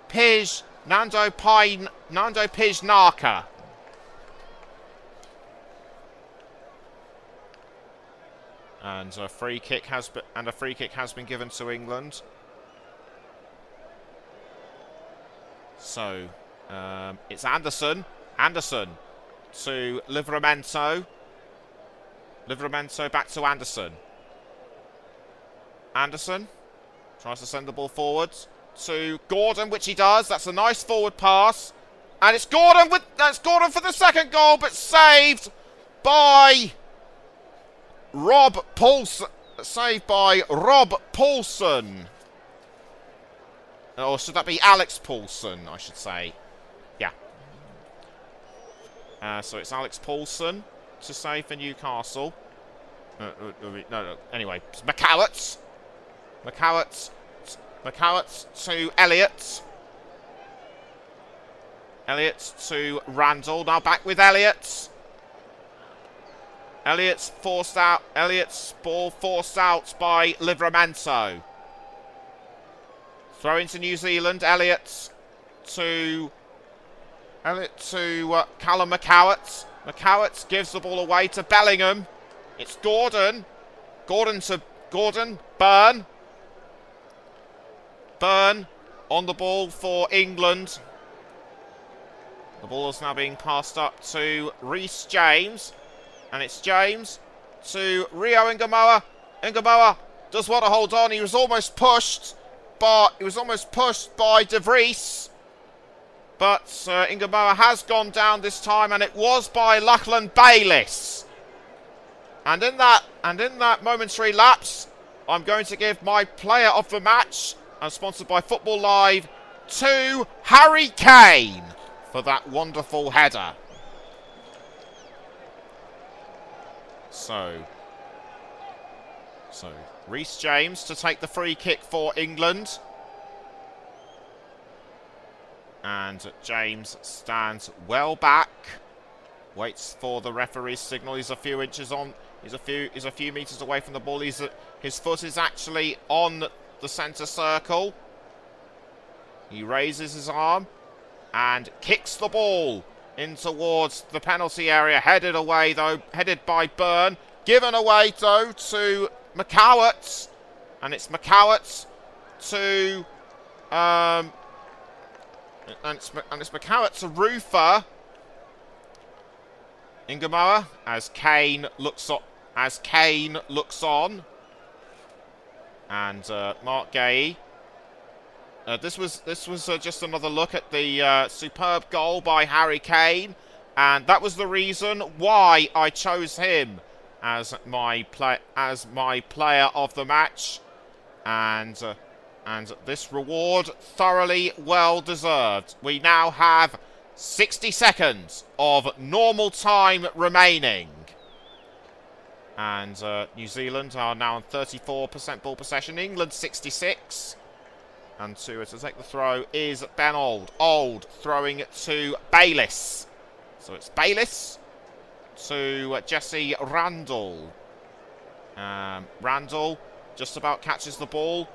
Pijnaka. And a free kick has been given to England. So it's Anderson to Livramento. Livramento back to Anderson. Anderson tries to send the ball forwards to Gordon, which he does. That's a nice forward pass, and it's Gordon for the second goal, but saved by Rob Paulson. Or should that be Alex Paulson, I should say. Yeah. So it's Alex Paulson to save for Newcastle. No. Anyway, it's McCowart. McCowart to Elliott. Elliott to Randall. Now back with Elliott. Elliott's ball forced out by Livramento. Throw into New Zealand. Elliott to Callum McCowart. McCowart gives the ball away to Bellingham. It's Gordon. Byrne. Byrne on the ball for England. The ball is now being passed up to Reece James. And it's James to Rio Ingamoa. Ingamoa does want to hold on. He was almost pushed by De Vries. But Ingamoa has gone down this time, and it was by Lachlan Bayliss. And in that momentary lapse, I'm going to give my player of the match, and sponsored by Football Live, to Harry Kane for that wonderful header. So Reece James to take the free kick for England. And James stands well back. Waits for the referee's signal. He's a few inches on. He's a few meters away from the ball. His foot is actually on the centre circle. He raises his arm and kicks the ball in towards the penalty area. Headed by Byrne. Given away though to McCowett, and it's McCowett to and it's McCowett to Rufer. Ingamoa as Kane looks on, and Mark Gay. This was just another look at the superb goal by Harry Kane, and that was the reason why I chose him as my player of the match, and this reward thoroughly well deserved. We now have 60 seconds of normal time remaining. And New Zealand are now on 34% ball possession. England 66. And to take the throw is Ben Old. Old throwing to Bayliss. So it's Bayliss to Jesse Randall. Randall just about catches the ball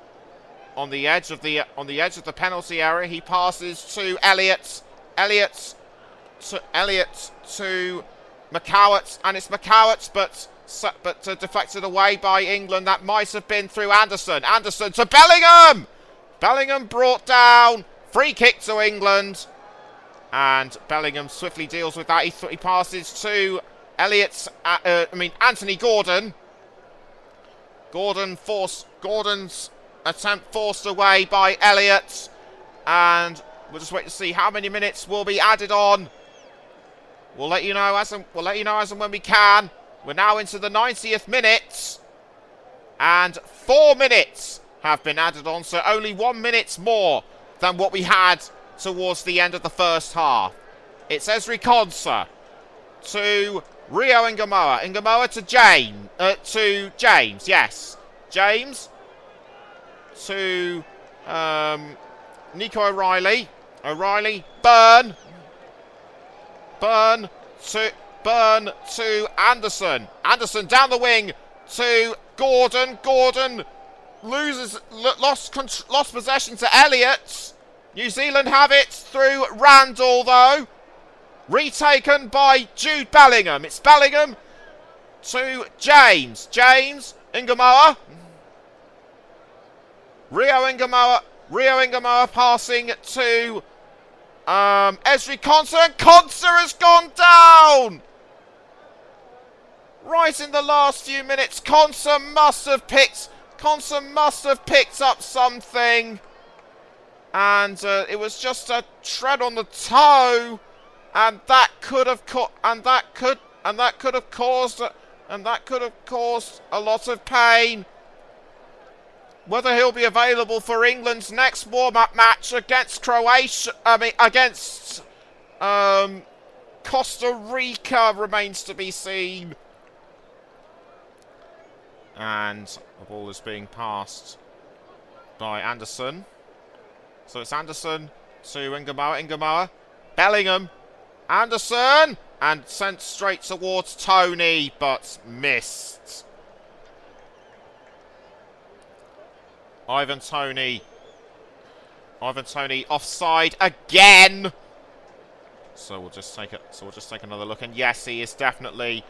on the edge of the penalty area. He passes to Elliott. Elliott to McCowett, and it's McCowett, but deflected away by England. That might have been through Anderson. Anderson to Bellingham. Bellingham brought down. Free kick to England, and Bellingham swiftly deals with that. He passes to Anthony Gordon. Gordon's attempt forced away by Elliott, and we'll just wait to see how many minutes will be added on. We'll let you know as and when we can. We're now into the 90th minute, and 4 minutes have been added on, so only 1 minute more than what we had towards the end of the first half. It's Ezri Konsa to Rio Ingamoa. Ingamoa to James, yes. James to Nico O'Reilly. O'Reilly, Byrne to Anderson. Anderson down the wing to Gordon. Gordon lost possession to Elliott. New Zealand have it through Randall though. Retaken by Jude Bellingham. It's Bellingham to James. James, Ingamoa. Rio Ingamoa passing to Ezri Konsa, and Konsa has gone down! Right in the last few minutes, Konsa must have picked up something, and it was just a tread on the toe, and that could have caused a lot of pain. Whether he'll be available for England's next warm-up match against against Costa Rica remains to be seen. And the ball is being passed by Anderson. So it's Anderson to Ingamoa. Bellingham. Anderson! And sent straight towards Tony, but missed. Ivan Toney offside again. So we'll just take another look, and yes, he is definitely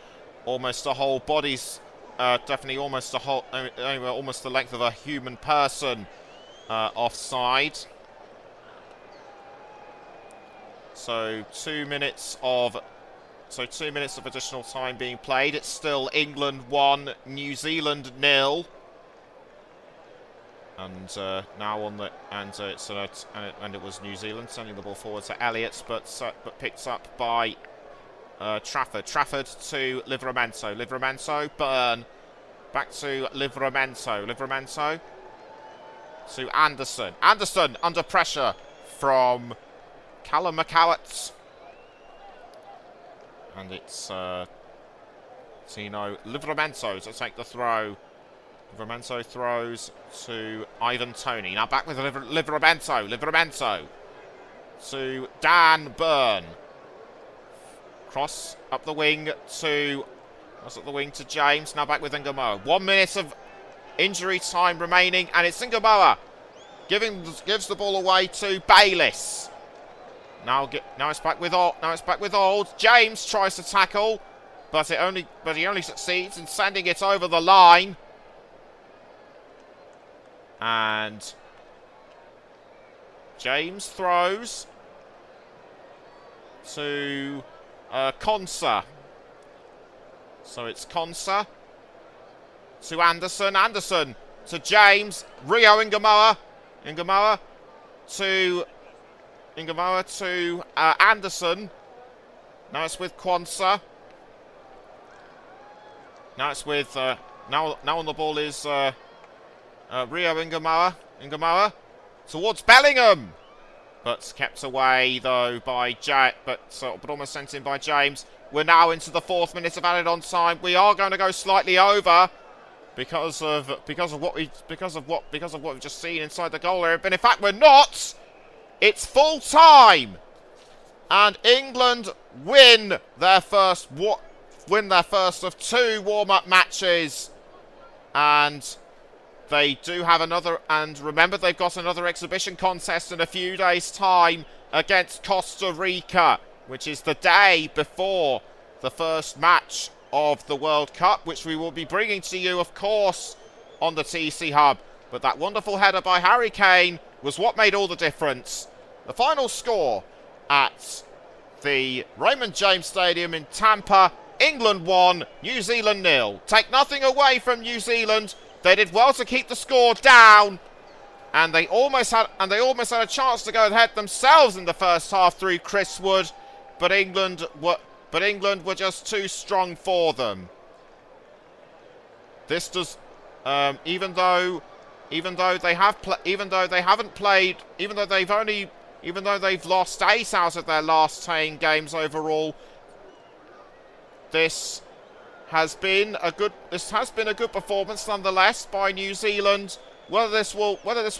almost a whole body's, almost the length of a human person offside. So 2 minutes of additional time being played. It's still England 1, New Zealand 0. And now on the and it was New Zealand sending the ball forward to Elliott, but picked up by Trafford. Trafford to Livramento. Byrne back to Livramento to Anderson. Anderson under pressure from Callum McCowett, and it's Tino Livramento to take the throw. Livramento throws to Ivan Toney. Now back with Livramento to Dan Byrne. Cross up the wing to James. Now back with Ngamoa. 1 minute of injury time remaining, and it's Ngamoa gives the ball away to Bayliss. Now it's back with Old. James tries to tackle, but he only succeeds in sending it over the line. And James throws to Konsa. So it's Konsa to Anderson. Anderson to James. Rio Ngamoa. Ngamoa to Anderson. Now it's with Kwanzaa. Now it's with now on the ball is Rio Ngamoa. Ngamoa towards Bellingham, but kept away though by but almost sent in by James. We're now into the 4th minute of added on time. We are going to go slightly over because of what we've just seen inside the goal area. But in fact, we're not. It's full time, and England win their first of 2 warm-up matches, and they do have another. And remember, they've got another exhibition contest in a few days' time against Costa Rica, which is the day before the first match of the World Cup, which we will be bringing to you, of course, on the TCHub. But that wonderful header by Harry Kane was what made all the difference. The final score at the Raymond James Stadium in Tampa: England 1, New Zealand 0. Take nothing away from New Zealand. They did well to keep the score down, and they almost had a chance to go ahead themselves in the first half through Chris Wood, but England were just too strong for them. This does, even though they've lost 8 out of their last 10 games overall, this has been a good performance nonetheless by New Zealand. Whether this will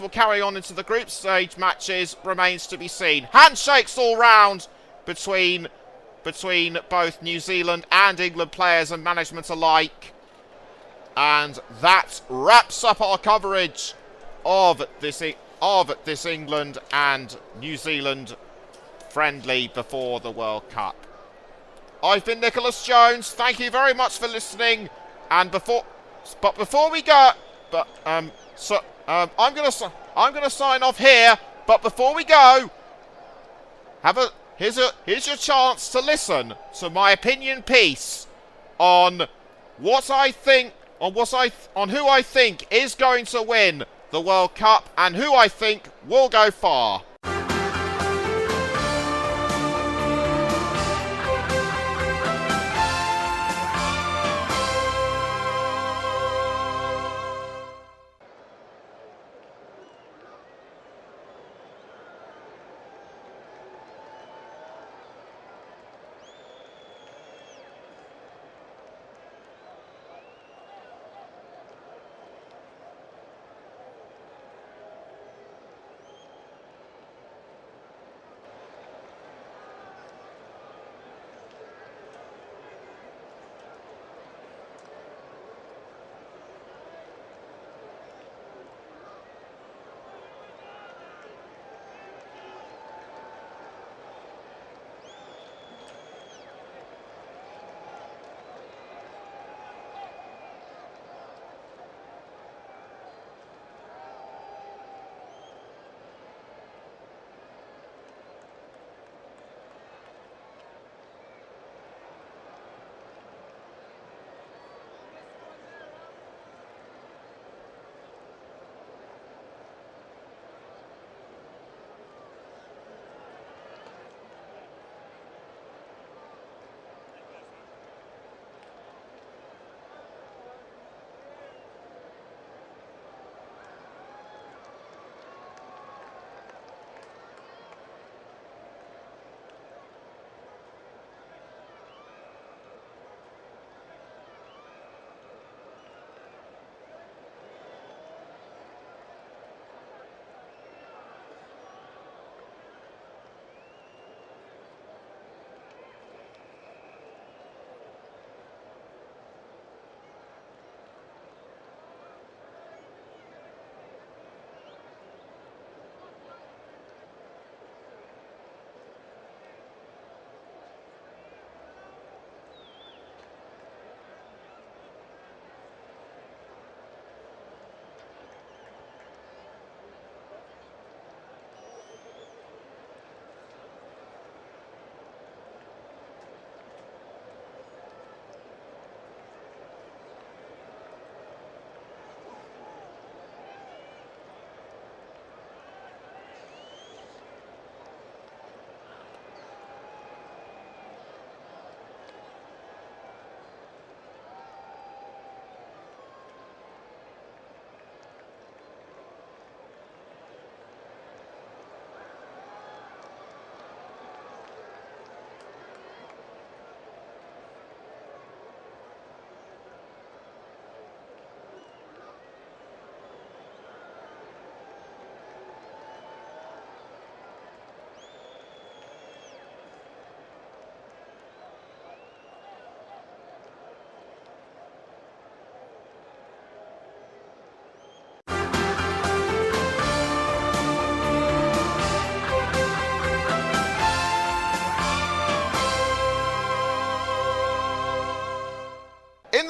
carry on into the group stage matches remains to be seen. Handshakes all round between both New Zealand and England players and management alike. And that wraps up our coverage of this England and New Zealand friendly before the World Cup. I've been Nicholas Jones. Thank you very much for listening. And before we go, I'm gonna sign off here. But before we go, here's your chance to listen to my opinion piece on who I think is going to win the World Cup and who I think will go far.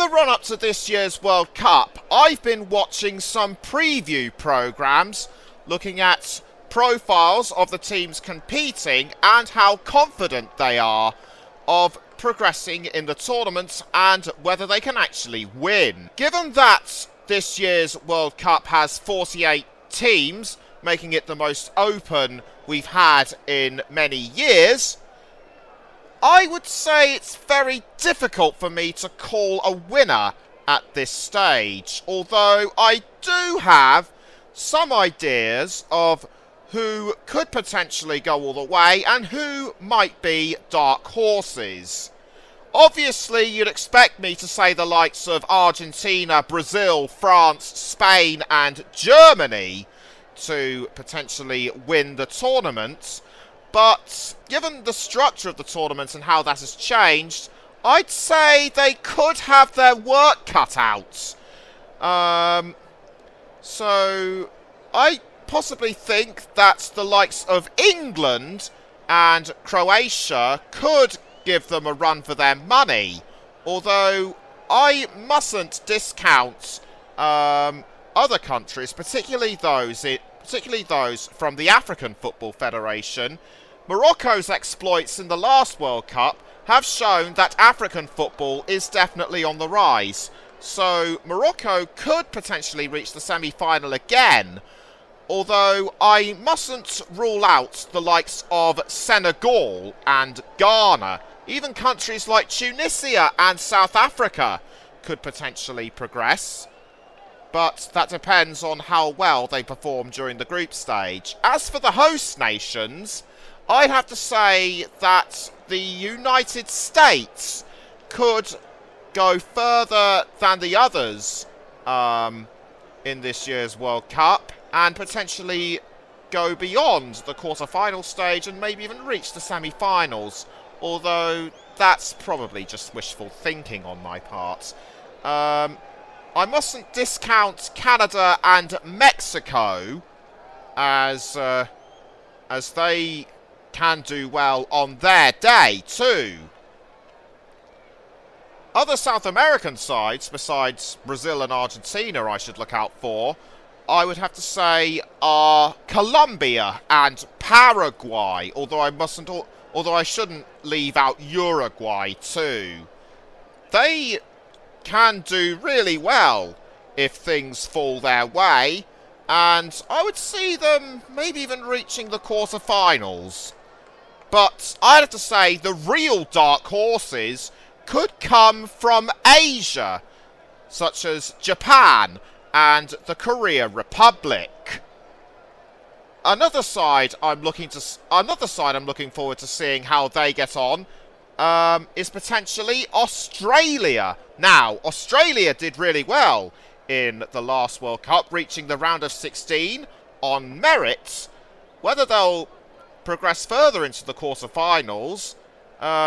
the run-up to this year's World Cup, I've been watching some preview programmes looking at profiles of the teams competing and how confident they are of progressing in the tournament and whether they can actually win. Given that this year's World Cup has 48 teams, making it the most open we've had in many years, I would say it's very difficult for me to call a winner at this stage, although I do have some ideas of who could potentially go all the way and who might be dark horses. Obviously, you'd expect me to say the likes of Argentina, Brazil, France, Spain and Germany to potentially win the tournament, but given the structure of the tournament and how that has changed, I'd say they could have their work cut out. So I possibly think that the likes of England and Croatia could give them a run for their money, although I mustn't discount other countries, particularly those from the African Football Federation. Morocco's exploits in the last World Cup have shown that African football is definitely on the rise, so Morocco could potentially reach the semi-final again, although I mustn't rule out the likes of Senegal and Ghana. Even countries like Tunisia and South Africa could potentially progress, but that depends on how well they perform during the group stage. As for the host nations, I'd have to say that the United States could go further than the others in this year's World Cup and potentially go beyond the quarter-final stage and maybe even reach the semi-finals, although that's probably just wishful thinking on my part. I mustn't discount Canada and Mexico as they can do well on their day too. Other South American sides, besides Brazil and Argentina, I should look out for, I would have to say, are Colombia and Paraguay, although I shouldn't leave out Uruguay too. They can do really well if things fall their way, and I would see them maybe even reaching the quarter-finals. But I'd have to say the real dark horses could come from Asia, such as Japan and the Korea Republic. Another side I'm looking forward to seeing how they get on is potentially Australia. Now, Australia did really well in the last World Cup, reaching the round of 16 on merit. Whether they'll progress further into the quarter-finals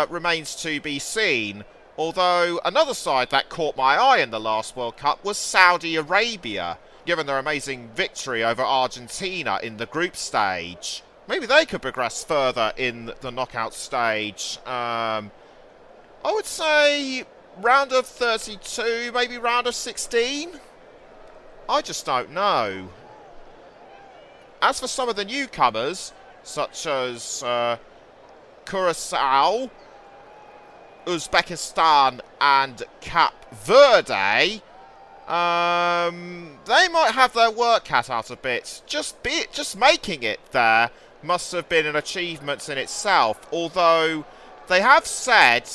remains to be seen, although another side that caught my eye in the last World Cup was Saudi Arabia, given their amazing victory over Argentina in the group stage. Maybe they could progress further in the knockout stage. I would say round of 32, maybe round of 16? I just don't know. As for some of the newcomers, such as Curacao, Uzbekistan and Cape Verde, they might have their work cut out a bit. Just making it there must have been an achievement in itself, although they have said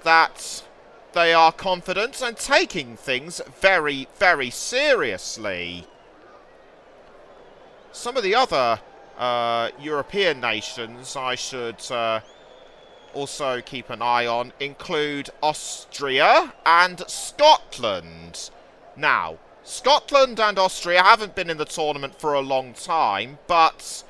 that they are confident and taking things very, very seriously. Some of the other European nations I should also keep an eye on include Austria and Scotland. Now, Scotland and Austria haven't been in the tournament for a long time, but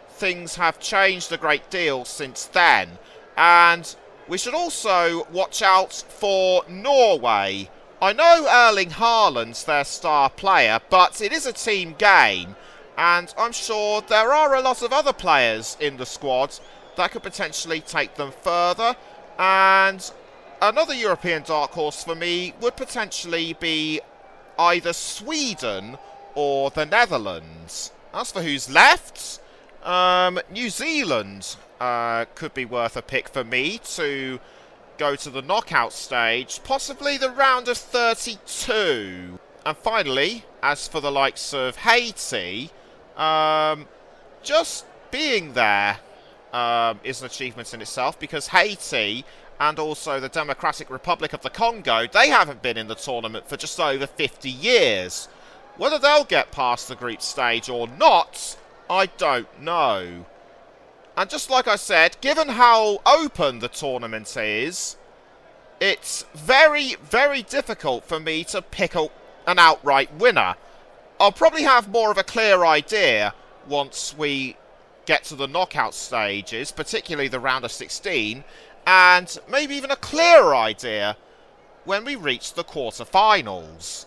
things have changed a great deal since then. And we should also watch out for Norway. I know Erling Haaland's their star player, but it is a team game, and I'm sure there are a lot of other players in the squad that could potentially take them further, and another European dark horse for me would potentially be either Sweden or the Netherlands. As for who's left, New Zealand could be worth a pick for me to go to the knockout stage, possibly the round of 32. And finally, as for the likes of Haiti, just being there is an achievement in itself, because Haiti and also the Democratic Republic of the Congo, they haven't been in the tournament for just over 50 years. Whether they'll get past the group stage or not, I don't know. And just like I said, given how open the tournament is, it's very, very difficult for me to pick an outright winner. I'll probably have more of a clear idea once we get to the knockout stages, particularly the round of 16, and maybe even a clearer idea when we reach the quarterfinals.